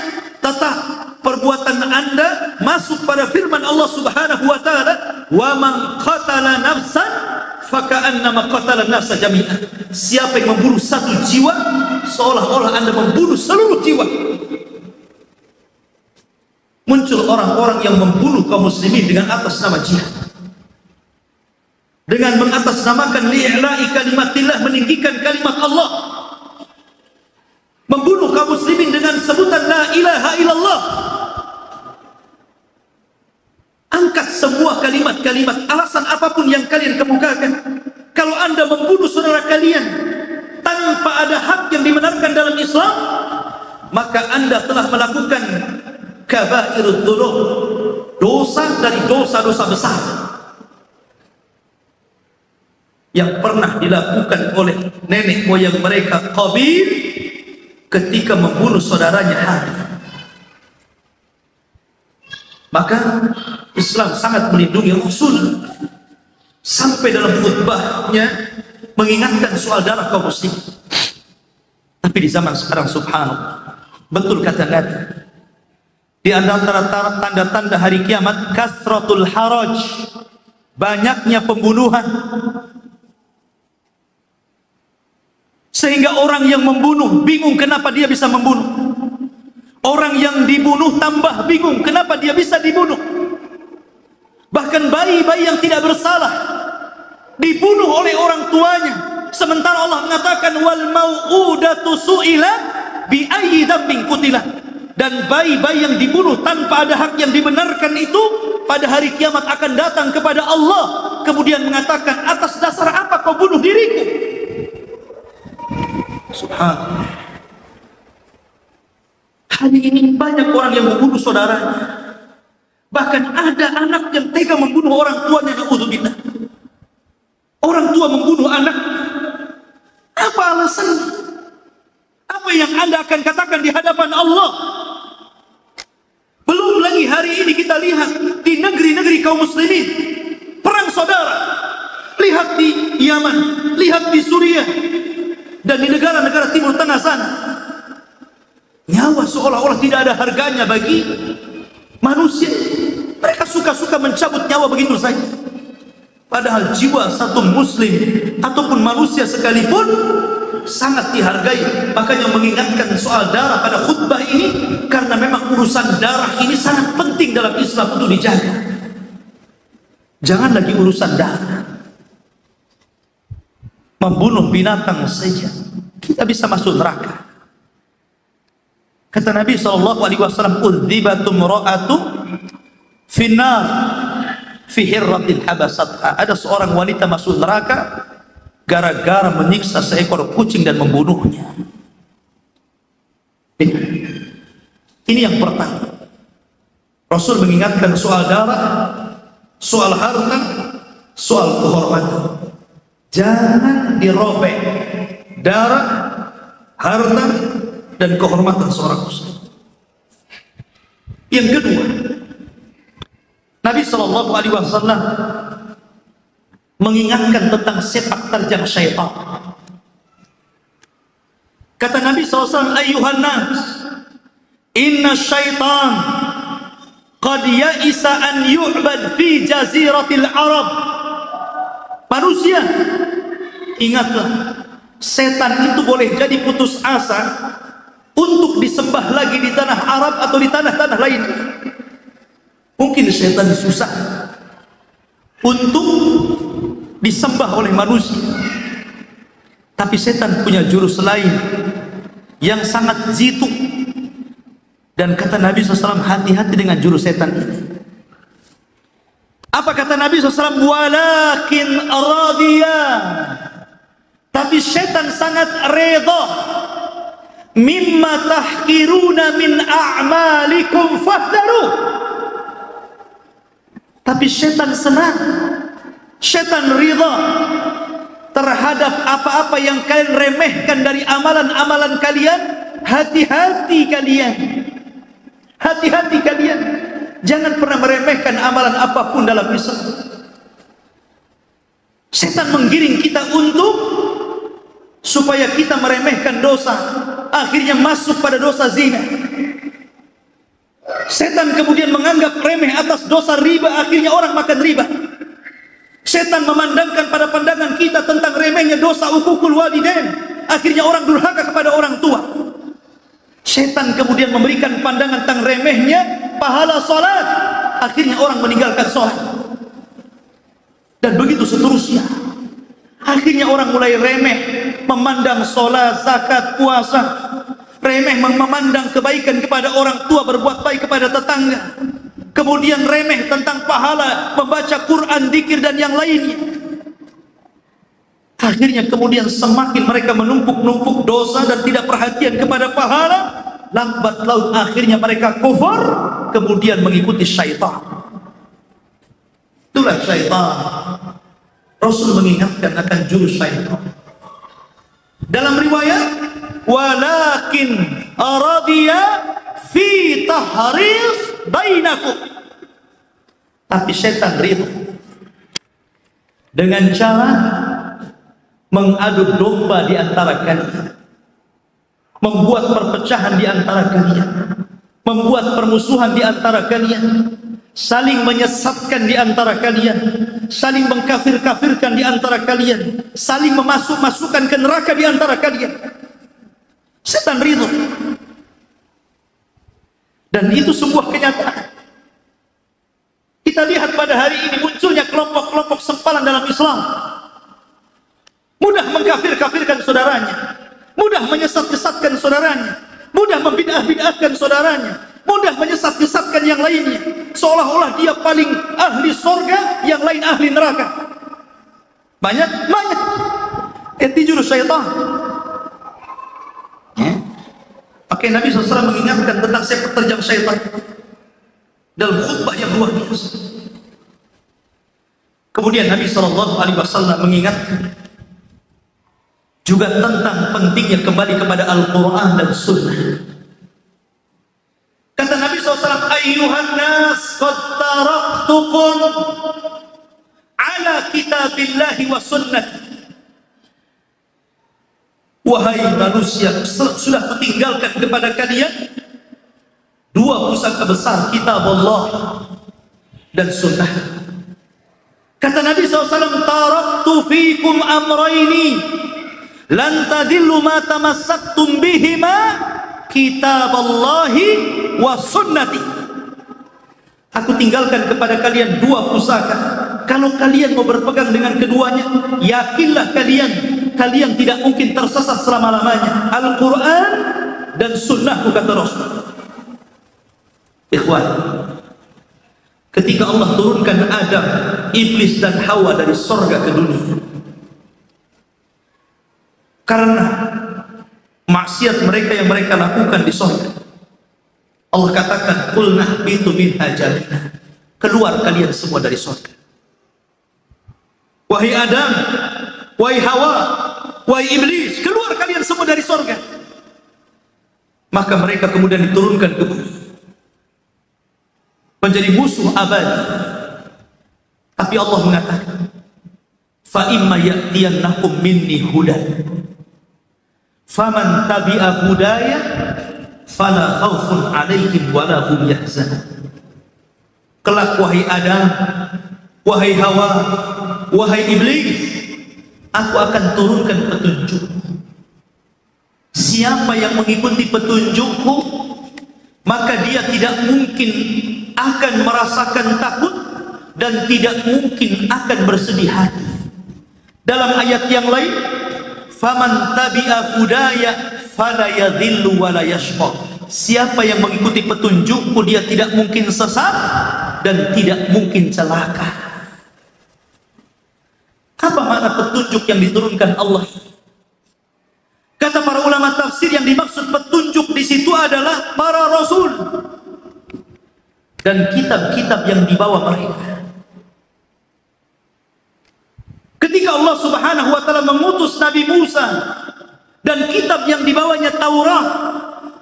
tetap perbuatan Anda masuk pada firman Allah Subhanahu wa taala, wa man qatala nafsan faka'annama qatala nafsa jami'an. Siapa yang membunuh satu jiwa, seolah-olah Anda membunuh seluruh jiwa. muncul orang-orang yang membunuh kaum muslimin dengan atas nama jihad, dengan mengatasnamakan li'la'i kalimatillah, meninggikan kalimat Allah, membunuh kaum muslimin dengan sebutan la ilaha illallah. Angkat semua kalimat-kalimat, alasan apapun yang kalian kemukakan. Kalau anda membunuh saudara kalian tanpa ada hak yang dibenarkan dalam Islam, maka anda telah melakukan kabairud dzunub, dosa dari dosa-dosa besar yang pernah dilakukan oleh nenek moyang mereka Qabil ketika membunuh saudaranya Habil. Maka Islam sangat melindungi Rasul, sampai dalam khutbahnya mengingatkan soal darah kaum muslim. Tapi di zaman sekarang subhanallah, betul kata Nabi, di antara tanda-tanda hari kiamat kasratul haraj, banyaknya pembunuhan, sehingga orang yang membunuh bingung kenapa dia bisa membunuh. Orang yang dibunuh tambah bingung kenapa dia bisa dibunuh. Bahkan bayi-bayi yang tidak bersalah dibunuh oleh orang tuanya, sementara Allah mengatakan wal mau'udatu su'ila bi ayyi dzambin qutilah. Dan bayi-bayi yang dibunuh tanpa ada hak yang dibenarkan itu pada hari kiamat akan datang kepada Allah, kemudian mengatakan, atas dasar apa kau bunuh diriku? Subhanallah. Hari ini banyak orang yang membunuh saudaranya. Bahkan ada anak yang tega membunuh orang tuanya, na'udzubillah. Orang tua membunuh anak. Apa alasannya? Apa yang anda akan katakan di hadapan Allah? Belum lagi hari ini kita lihat di negeri-negeri kaum muslimin, perang saudara. Lihat di Yaman, lihat di Suriah, dan di negara-negara Timur Tengah sana. Nyawa seolah-olah tidak ada harganya bagi manusia. Mereka suka-suka mencabut nyawa begitu saja. Padahal jiwa satu muslim ataupun manusia sekalipun sangat dihargai. Makanya mengingatkan soal darah pada khutbah ini, karena memang urusan darah ini sangat penting dalam Islam untuk dijaga. Jangan lagi urusan darah, membunuh binatang saja kita bisa masuk neraka. Kata Nabi SAW, udzibatum ra'atu finnar fi hirratin habasatha. Ada seorang wanita masuk neraka gara-gara menyiksa seekor kucing dan membunuhnya. Ini yang pertama. Rasul mengingatkan soal darah, soal harta, soal kehormatan. Jangan dirobek darah, harta, dan kehormatan seorang muslim. Yang kedua, Nabi SAW mengingatkan tentang sepak terjang syaitan. Kata Nabi SAW, ayyuhan nas, inna syaitan qad ya'isa an yu'bad fi jaziratil Arab. Manusia, ingatlah, setan itu boleh jadi putus asa untuk disembah lagi di tanah Arab atau di tanah-tanah lain. Mungkin setan susah untuk disembah oleh manusia, tapi setan punya jurus lain yang sangat jitu. Dan kata Nabi SAW, hati-hati dengan jurus setan ini. Apa kata Nabi SAW? Walakin radiyah, tapi setan sangat redha. Mimma tahkiruna min a'malikum fahdharu. Tapi setan senang, setan ridha terhadap apa-apa yang kalian remehkan dari amalan-amalan kalian. Hati-hati kalian, hati-hati kalian, jangan pernah meremehkan amalan apapun dalam Islam. Setan menggiring kita untuk supaya kita meremehkan dosa, akhirnya masuk pada dosa zina. Setan kemudian menganggap remeh atas dosa riba, akhirnya orang makan riba. Setan memandangkan pada pandangan kita tentang remehnya dosa uququl walidain, akhirnya orang durhaka kepada orang tua. Setan kemudian memberikan pandangan tentang remehnya pahala salat, akhirnya orang meninggalkan salat. Dan begitu seterusnya. Akhirnya orang mulai remeh memandang salat, zakat, puasa, remeh memandang kebaikan kepada orang tua, berbuat baik kepada tetangga. Kemudian remeh tentang pahala membaca Quran, zikir dan yang lainnya. Akhirnya kemudian semakin mereka menumpuk-numpuk dosa dan tidak perhatian kepada pahala, lambat laun akhirnya mereka kufur, kemudian mengikuti syaitan. Itulah syaitan. Rasul mengingatkan akan jurus syaitan. Dalam riwayat, walakin aradiya fi tahris bainakum. Tapi syaitan ridho dengan cara mengadu domba di antara kalian, membuat perpecahan di antara kalian, membuat permusuhan di antara kalian, saling menyesatkan di antara kalian, saling mengkafir-kafirkan di antara kalian, saling memasuk-masukkan ke neraka di antara kalian. Setan ridho. Dan itu sebuah kenyataan. Kita lihat pada hari ini munculnya kelompok-kelompok sempalan dalam Islam. Mudah mengkafir-kafirkan saudaranya, mudah menyesat-nyesatkan saudaranya, mudah membid'ah-bid'ahkan saudaranya, mudah menyesat-nyesatkan yang lainnya, seolah-olah dia paling ahli sorga, yang lain ahli neraka. Banyak. Itu jurus syaitan. Pakai Nabi SAW mengingatkan tentang sepak terjang syaitan dalam khutbah yang luar biasa. Kemudian Nabi SAW mengingatkan juga tentang pentingnya kembali kepada Al-Quran dan Sunnah. Kata Nabi SAW, ayyuhan nas qad taraktukum ala kitabillahi wa sunnati. Wahai manusia, sudah kutinggalkan kepada kalian dua pusaka besar, kitab Allah dan sunnah. Kata Nabi SAW, taraktu fikum amraini lan tadillu ma tamassaktum bihima kitaballahi wa sunnati. Aku tinggalkan kepada kalian dua pusaka. Kalau kalian mau berpegang dengan keduanya, yakinlah kalian tidak mungkin tersesat selama-lamanya. Al-Quran dan sunnahku, kata Rasul. Ikhwan, ketika Allah turunkan Adam, Iblis dan Hawa dari surga ke dunia karena maksiat mereka yang mereka lakukan di surga, Allah katakan, qul nahbitu minha jami'an, keluar kalian semua dari surga. Wahai Adam, wahai Hawa, wahai Iblis, keluar kalian semua dari surga. Maka mereka kemudian diturunkan ke bumi menjadi musuh abadi. Tapi Allah mengatakan, fa imma ya'tiyannakum minni hudan faman tabi'a hudaya fala khaufun 'alaihim wala hum yahzanun. Kelak wahai Adam, wahai Hawa, wahai Iblis, aku akan turunkan petunjuk. Siapa yang mengikuti petunjukku, maka dia tidak mungkin akan merasakan takut dan tidak mungkin akan bersedih hati. Dalam ayat yang lain, faman tabi'a hudaya fala yadhillu wa la yashqa. Siapa yang mengikuti petunjukku, dia tidak mungkin sesat dan tidak mungkin celaka. Apa makna petunjuk yang diturunkan Allah? Kata para ulama tafsir, yang dimaksud petunjuk di situ adalah para rasul dan kitab-kitab yang dibawa mereka. Ketika Allah Subhanahu wa taala mengutus Nabi Musa dan kitab yang dibawanya Taurat,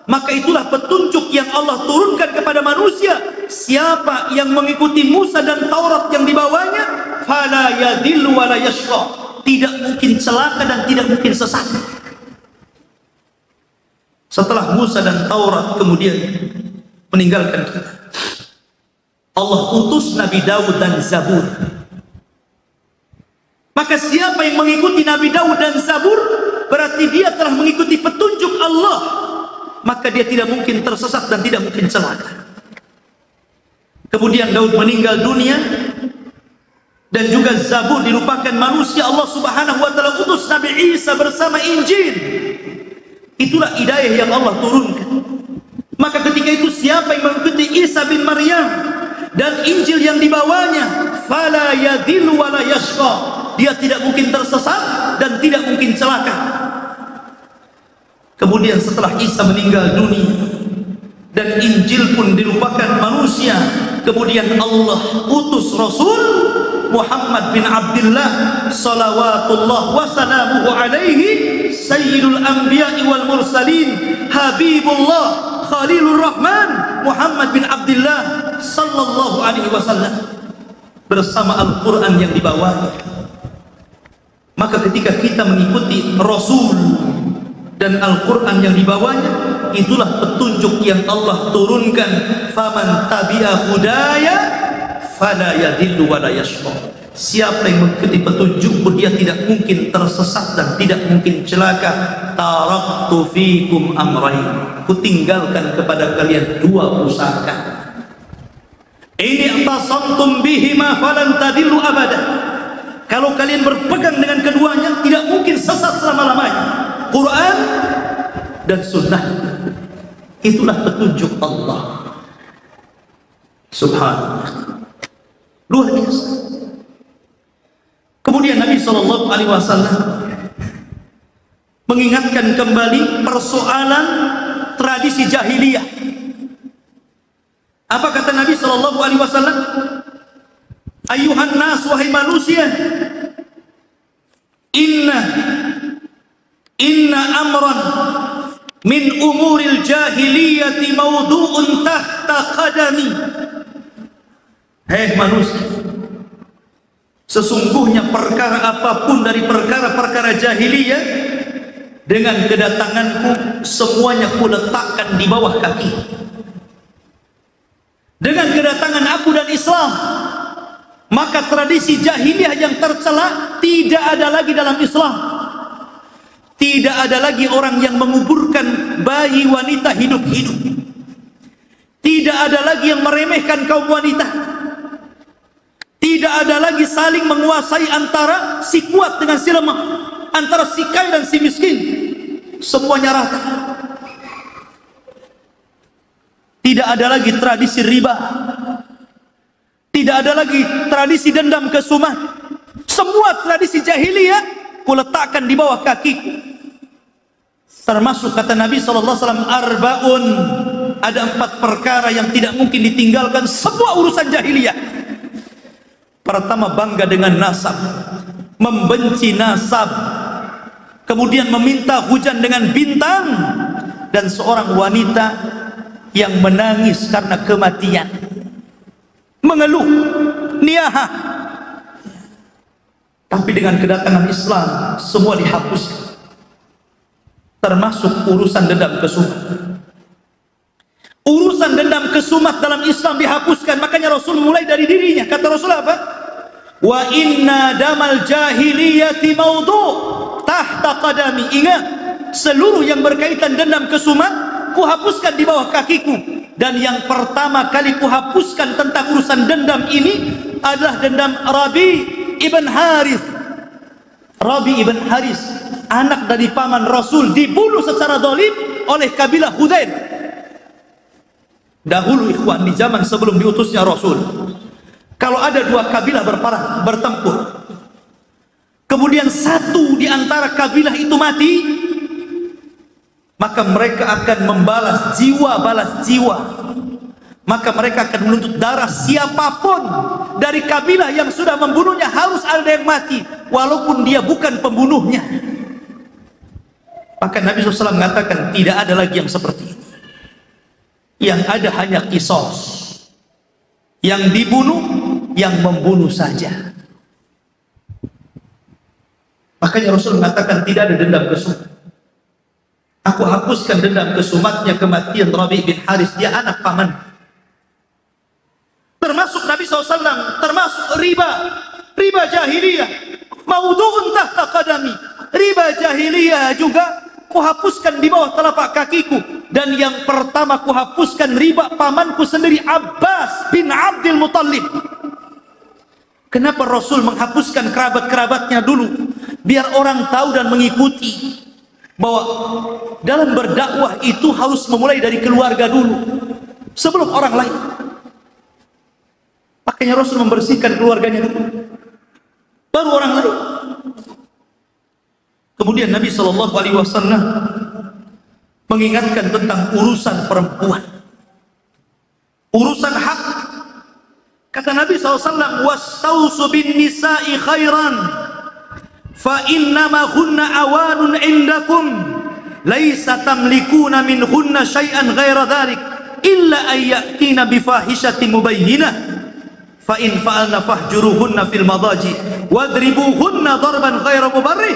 maka itulah petunjuk yang Allah turunkan kepada manusia. Siapa yang mengikuti Musa dan Taurat yang dibawanya, fala yadhillu wa la yashqa, tidak mungkin celaka dan tidak mungkin sesat. Setelah Musa dan Taurat kemudian meninggalkan kita, Allah utus Nabi Daud dan Zabur. Maka siapa yang mengikuti Nabi Daud dan Zabur, berarti dia telah mengikuti petunjuk Allah, maka dia tidak mungkin tersesat dan tidak mungkin celaka. Kemudian Daud meninggal dunia, dan juga Zabur dilupakan manusia. Allah Subhanahu wa taala utus Nabi Isa bersama Injil. Itulah hidayah yang Allah turunkan. Maka ketika itu siapa yang mengikuti Isa bin Maryam dan Injil yang dibawanya, fala yadhillu wala yashqa, dia tidak mungkin tersesat dan tidak mungkin celaka. Kemudian setelah Isa meninggal dunia dan Injil pun dilupakan manusia, kemudian Allah utus Rasul Muhammad bin Abdullah salawatullah wa salamuhu alaihi, sayyidul anbiya'i wal mursalin, habibullah khalilur rahman, Muhammad bin Abdullah sallallahu alaihi wasallam, bersama Al-Quran yang dibawanya. Maka ketika kita mengikuti Rasul dan Al-Quran yang dibawanya, itulah petunjuk yang Allah turunkan. Faman tabi'a hudaya fala yadillu wala yashqa. Siapa yang mengikuti petunjukku, dia tidak mungkin tersesat dan tidak mungkin celaka. Taraktu fikum amrayn, kutinggalkan kepada kalian dua pusaka. Ini atasamtum bihima falan tadillu abada. Kalau kalian berpegang dengan keduanya, tidak mungkin sesat selama-lamanya. Quran dan sunnah, itulah petunjuk Allah. Subhanallah, luar biasa. Kemudian Nabi SAW mengingatkan kembali persoalan tradisi jahiliyah. Apa kata Nabi SAW? Ayuhan nas, wahai manusia, inna amran min umuril jahiliyati mawdu'un tahta qadami. Hei manusia, sesungguhnya perkara apapun dari perkara-perkara jahiliyah, dengan kedatanganku semuanya kuletakkan di bawah kaki. Dengan kedatangan aku dan Islam, maka tradisi jahiliyah yang tercela tidak ada lagi dalam Islam. Tidak ada lagi orang yang menguburkan bayi wanita hidup-hidup. Tidak ada lagi yang meremehkan kaum wanita. Tidak ada lagi saling menguasai antara si kuat dengan si lemah, antara si kaya dan si miskin. Semuanya rata. Tidak ada lagi tradisi riba. Tidak ada lagi tradisi dendam kesumat. Semua tradisi jahiliyah kuletakkan di bawah kakiku. Termasuk kata Nabi SAW, arbaun, ada 4 perkara yang tidak mungkin ditinggalkan semua urusan jahiliyah. Pertama, bangga dengan nasab, membenci nasab, kemudian meminta hujan dengan bintang, dan seorang wanita yang menangis karena kematian, mengeluh, niyaha. Tapi dengan kedatangan Islam semua dihapuskan, termasuk urusan dendam kesumat. Urusan dendam kesumat dalam Islam dihapuskan. Makanya Rasul mulai dari dirinya. Kata Rasul apa? Wa inna damal jahiliyati mawdu' tahta qadami. Ingat, seluruh yang berkaitan dendam kesumat kuhapuskan di bawah kakiku. Dan yang pertama kali kuhapuskan tentang urusan dendam ini adalah dendam Rabi ibn Harith. Rabi ibn Harith, anak dari paman Rasul, dibunuh secara zalim oleh kabilah Hudain. Dahulu ikhwan, di zaman sebelum diutusnya Rasul, kalau ada 2 kabilah berperang, bertempur, kemudian satu di antara kabilah itu mati, maka mereka akan membalas jiwa balas jiwa. Maka mereka akan menuntut darah siapapun dari kabilah yang sudah membunuhnya. Harus ada yang mati walaupun dia bukan pembunuhnya. Maka Nabi SAW mengatakan tidak ada lagi yang seperti ini. Yang ada hanya kisos, yang dibunuh, yang membunuh saja. Makanya Rasul mengatakan tidak ada dendam kesumat. Aku hapuskan dendam kesumatnya kematian Rabi bin Harith, dia anak paman. Termasuk Nabi SAW, termasuk riba jahiliyah, mawdu'un tahta qadami. Riba jahiliyah juga kuhapuskan di bawah telapak kakiku. dan yang pertama kuhapuskan riba pamanku sendiri Abbas bin Abdul Muttalib. Kenapa Rasul menghapuskan kerabat-kerabatnya dulu? Biar orang tahu dan mengikuti bahwa dalam berdakwah itu harus memulai dari keluarga dulu sebelum orang lain. Makanya Rasul membersihkan keluarganya dulu, baru orang lain. Kemudian Nabi SAW mengingatkan tentang urusan perempuan, urusan hak. Kata Nabi SAW, wastausu bin nisa'i khairan fa innama hunna awanun indakum laisa tamlikuna minhunna syai'an ghaira dhalik illa ayyatina bifahishatin mubayyinah fa in fa'alna fahjuruhunna fil madaji wadribuhunna darban ghaira mubarrih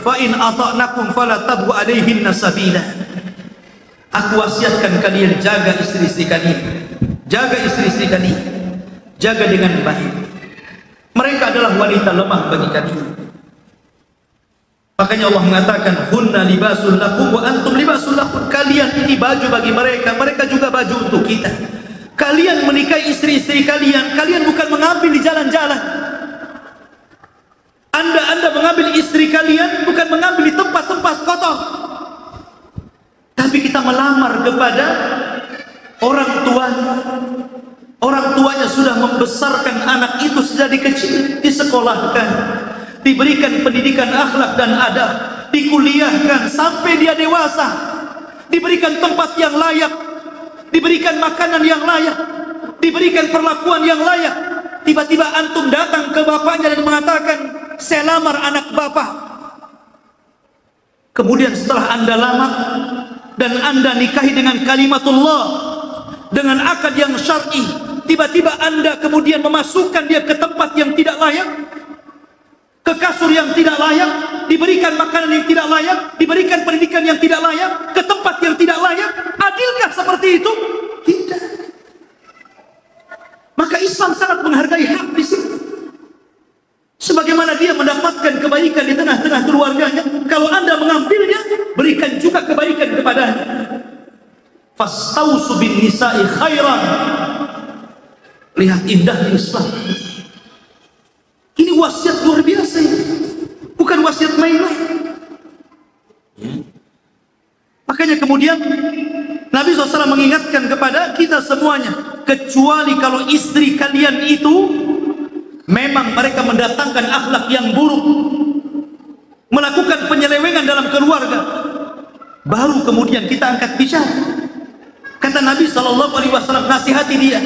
fa in ata'nakum fala tabghu alaihinna sabila. Aku wasiatkan kalian jaga istri-istri kalian, jaga istri-istri kalian, jaga dengan baik. Mereka adalah wanita lemah bagi kalian. Makanya Allah mengatakan hunna libasul lakum wa antum libasul lakum. Kalian ini baju bagi mereka, mereka juga baju untuk kita. Kalian menikahi istri-istri kalian, kalian bukan mengambil di jalan-jalan. Anda mengambil istri kalian bukan mengambil di tempat-tempat kotor. Tapi kita melamar kepada orang tuanya. Orang tuanya sudah membesarkan anak itu sejak kecil, disekolahkan, diberikan pendidikan akhlak dan adab, dikuliahkan sampai dia dewasa, diberikan tempat yang layak, diberikan makanan yang layak, diberikan perlakuan yang layak. Tiba-tiba antum datang ke bapaknya dan mengatakan, saya lamar anak bapak. Kemudian setelah anda lamar dan anda nikahi dengan kalimatullah, dengan akad yang syar'i, tiba-tiba anda kemudian memasukkan dia ke tempat yang tidak layak, ke kasur yang tidak layak, diberikan makanan yang tidak layak, diberikan pendidikan yang tidak layak, ke tempat yang tidak layak. Adilkah seperti itu? Tidak. Maka Islam sangat menghargai hak di sini. Sebagaimana dia mendapatkan kebaikan di tengah-tengah keluarganya, kalau anda mengambilnya, berikan juga kebaikan kepadanya. Fastausu bin nisa'i khairan. Lihat indahnya Islam. Ini wasiat luar biasa ini. Bukan wasiat main-main. Makanya kemudian Nabi SAW mengingatkan kepada kita semuanya, kecuali kalau istri kalian itu memang mereka mendatangkan akhlak yang buruk, melakukan penyelewengan dalam keluarga, baru kemudian kita angkat bicara. Kata Nabi SAW, nasihati dia.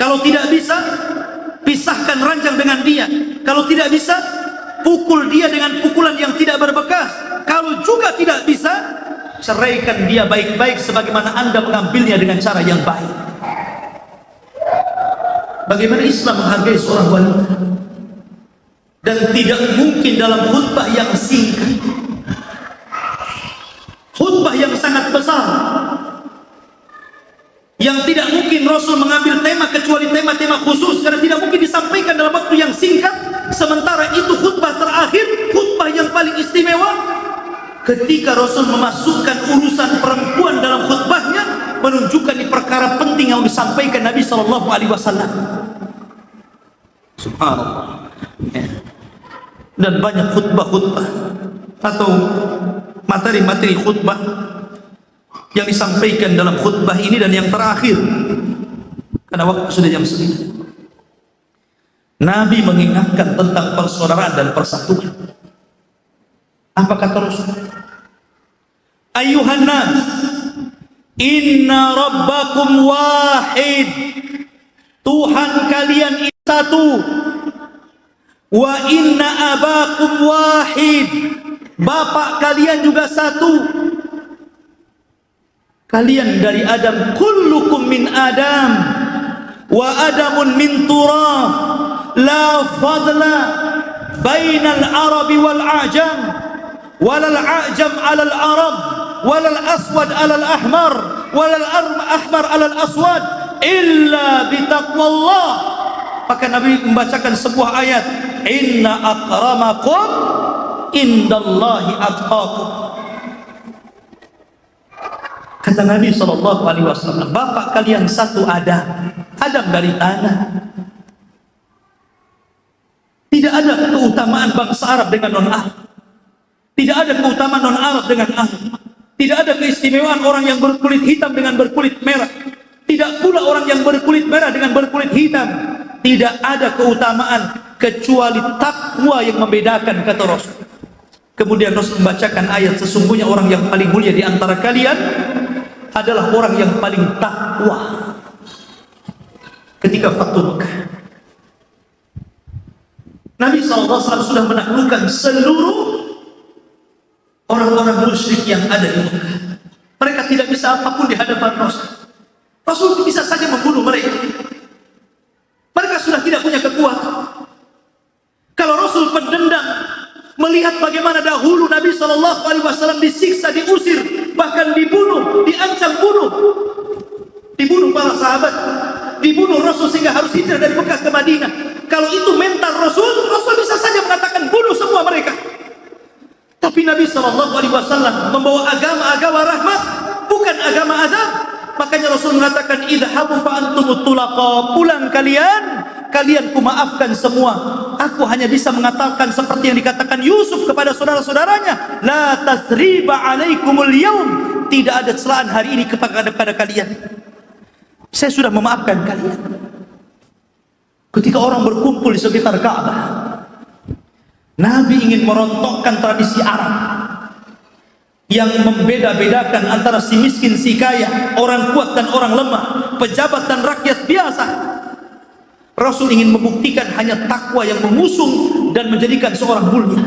Kalau tidak bisa, pisahkan ranjang dengan dia. Kalau tidak bisa, pukul dia dengan pukulan yang tidak berbekas. Kalau juga tidak bisa, ceraikan dia baik-baik sebagaimana anda mengambilnya dengan cara yang baik. Bagaimana Islam menghargai seorang wanita. Dan tidak mungkin dalam khutbah yang singkat, khutbah yang sangat besar, yang tidak mungkin Rasul mengambil tema kecuali tema-tema khusus, karena tidak mungkin disampaikan dalam waktu yang singkat. Sementara itu khutbah terakhir, khutbah yang paling istimewa, ketika Rasul memasukkan urusan perempuan dalam khutbahnya, menunjukkan di perkara penting yang disampaikan Nabi SAW. Subhanallah. Dan banyak khutbah-khutbah atau materi-materi khutbah yang disampaikan dalam khutbah ini. Dan yang terakhir, karena waktu sudah jam 9, Nabi mengingatkan tentang persaudaraan dan persatuan. Apa kata Rasul? Ayuhan nas, inna rabbakum wahid. Tuhan kalian itu satu. Wa inna abakum wahid. Bapak kalian juga satu. Kalian dari Adam, kullukum min Adam wa Adamun min turab, la fadla bainal Arabi wal A'jam, walal A'jam alal Arab, walal Aswad alal Ahmar, walal Ahmar alal Aswad, illa bitaqwallah. Maka Nabi membacakan sebuah ayat, inna akramakum indallahi atqakum. Kata Nabi SAW, bapak kalian satu Adam dari tanah. Tidak ada keutamaan bangsa Arab dengan non-Arab. Tidak ada keutamaan non-Arab dengan Arab. Tidak ada keistimewaan orang yang berkulit hitam dengan berkulit merah. Tidak pula orang yang berkulit merah dengan berkulit hitam. Tidak ada keutamaan kecuali takwa yang membedakan, kata Rasul. Kemudian Rasul membacakan ayat, sesungguhnya orang yang paling mulia di antara kalian adalah orang yang paling takwa. Ketika Fathu Mekah, Nabi SAW sudah menaklukkan seluruh orang-orang musyrik yang ada di Mekah. Mereka tidak bisa apapun di hadapan Rasul. Rasul bisa saja membunuh mereka. Mereka sudah tidak punya kekuatan. Kalau Rasul pendendam, melihat bagaimana dahulu Nabi SAW disiksa, diusir, bahkan dibunuh, diancam bunuh, dibunuh para sahabat, dibunuh Rasul sehingga harus hijrah dari Mekah ke Madinah. Kalau itu mental Rasul, Rasul bisa saja mengatakan bunuh semua mereka. Tapi Nabi SAW membawa agama rahmat, bukan agama azab. Makanya Rasul mengatakan, idhabu fa antumut tulaqa, pulang kalian ku maafkan semua. Aku hanya bisa mengatakan seperti yang dikatakan Yusuf kepada saudara-saudaranya, la tasriba alaikumul yaum, tidak ada celaan hari ini kepada kalian. Saya sudah memaafkan kalian. Ketika orang berkumpul di sekitar Ka'bah, Nabi ingin merontokkan tradisi Arab yang membeda-bedakan antara si miskin si kaya, orang kuat dan orang lemah, pejabat dan rakyat biasa. Rasul ingin membuktikan hanya takwa yang mengusung dan menjadikan seorang mulia.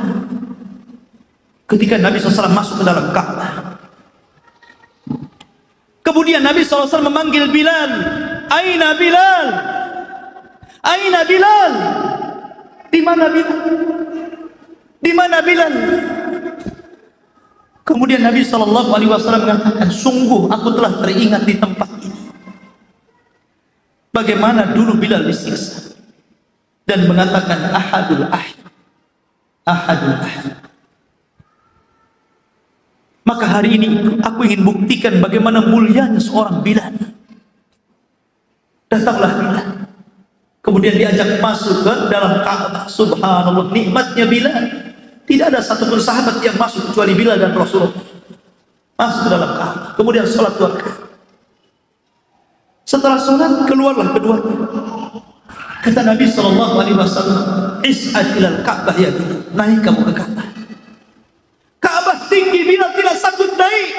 Ketika Nabi SAW masuk ke dalam Ka'bah, kemudian Nabi SAW memanggil Bilal, Aina Bilal, Aina Bilal, di mana Bilal, di mana Bilal? Kemudian Nabi SAW mengatakan, sungguh aku telah teringat di tempat ini bagaimana dulu Bilal disiksa, dan mengatakan ahadul ahad, ahadul ahad. Maka hari ini aku ingin buktikan bagaimana mulianya seorang Bilal. Datanglah Bilal, kemudian diajak masuk ke dalam Ka'bah. Subhanallah, nikmatnya Bilal. Tidak ada satupun sahabat yang masuk kecuali Bilal dan Rasulullah. Masuk ke dalam Ka'bah, kemudian sholat 2 rakaat. Setelah sholat, keluarlah keduanya. Kata Nabi SAW, is'ad ilal Ka'bah ya Bilal, naik kamu ke Ka'bah. Ka'bah tinggi, Bilal tidak sanggup naik.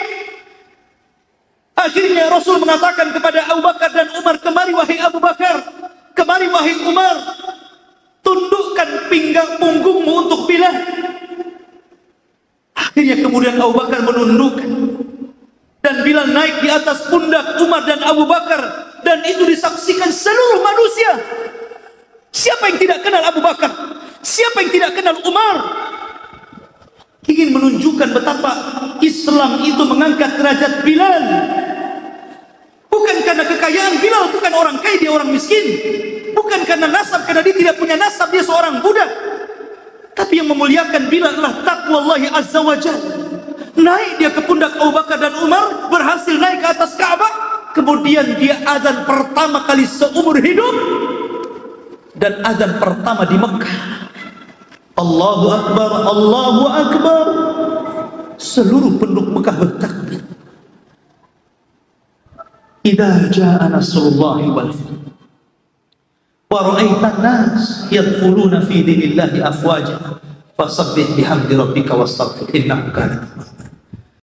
Akhirnya Rasul mengatakan kepada Abu Bakar dan Umar, kemari wahai Abu Bakar, kemari wahai Umar, tundukkan pinggang punggungmu untuk Bilal. Akhirnya kemudian Abu Bakar menundukkan, dan Bilal naik di atas pundak Umar dan Abu Bakar, dan itu disaksikan seluruh manusia. Siapa yang tidak kenal Abu Bakar? Siapa yang tidak kenal Umar? Ingin menunjukkan betapa Islam itu mengangkat derajat Bilal. Bukan karena kekayaan, Bilal bukan orang kaya, dia orang miskin. Bukan karena nasab, karena dia tidak punya nasab, dia seorang budak. Tapi yang memuliakan Bilal adalah taqwallahi azza wa jalla. Naik dia ke pundak Abu Bakar dan Umar, berhasil naik ke atas Ka'bah. Kemudian dia azan pertama kali seumur hidup, dan azan pertama di Mekah. Allahu Akbar, Allahu Akbar. Seluruh penduduk Mekah bertakbir. Idza jaa nasrullahi wal fath wa ra'aitan nas yadkhuluna fi dinillahi afwaja fasabbih bihamdi rabbika wastaghfir innahu kana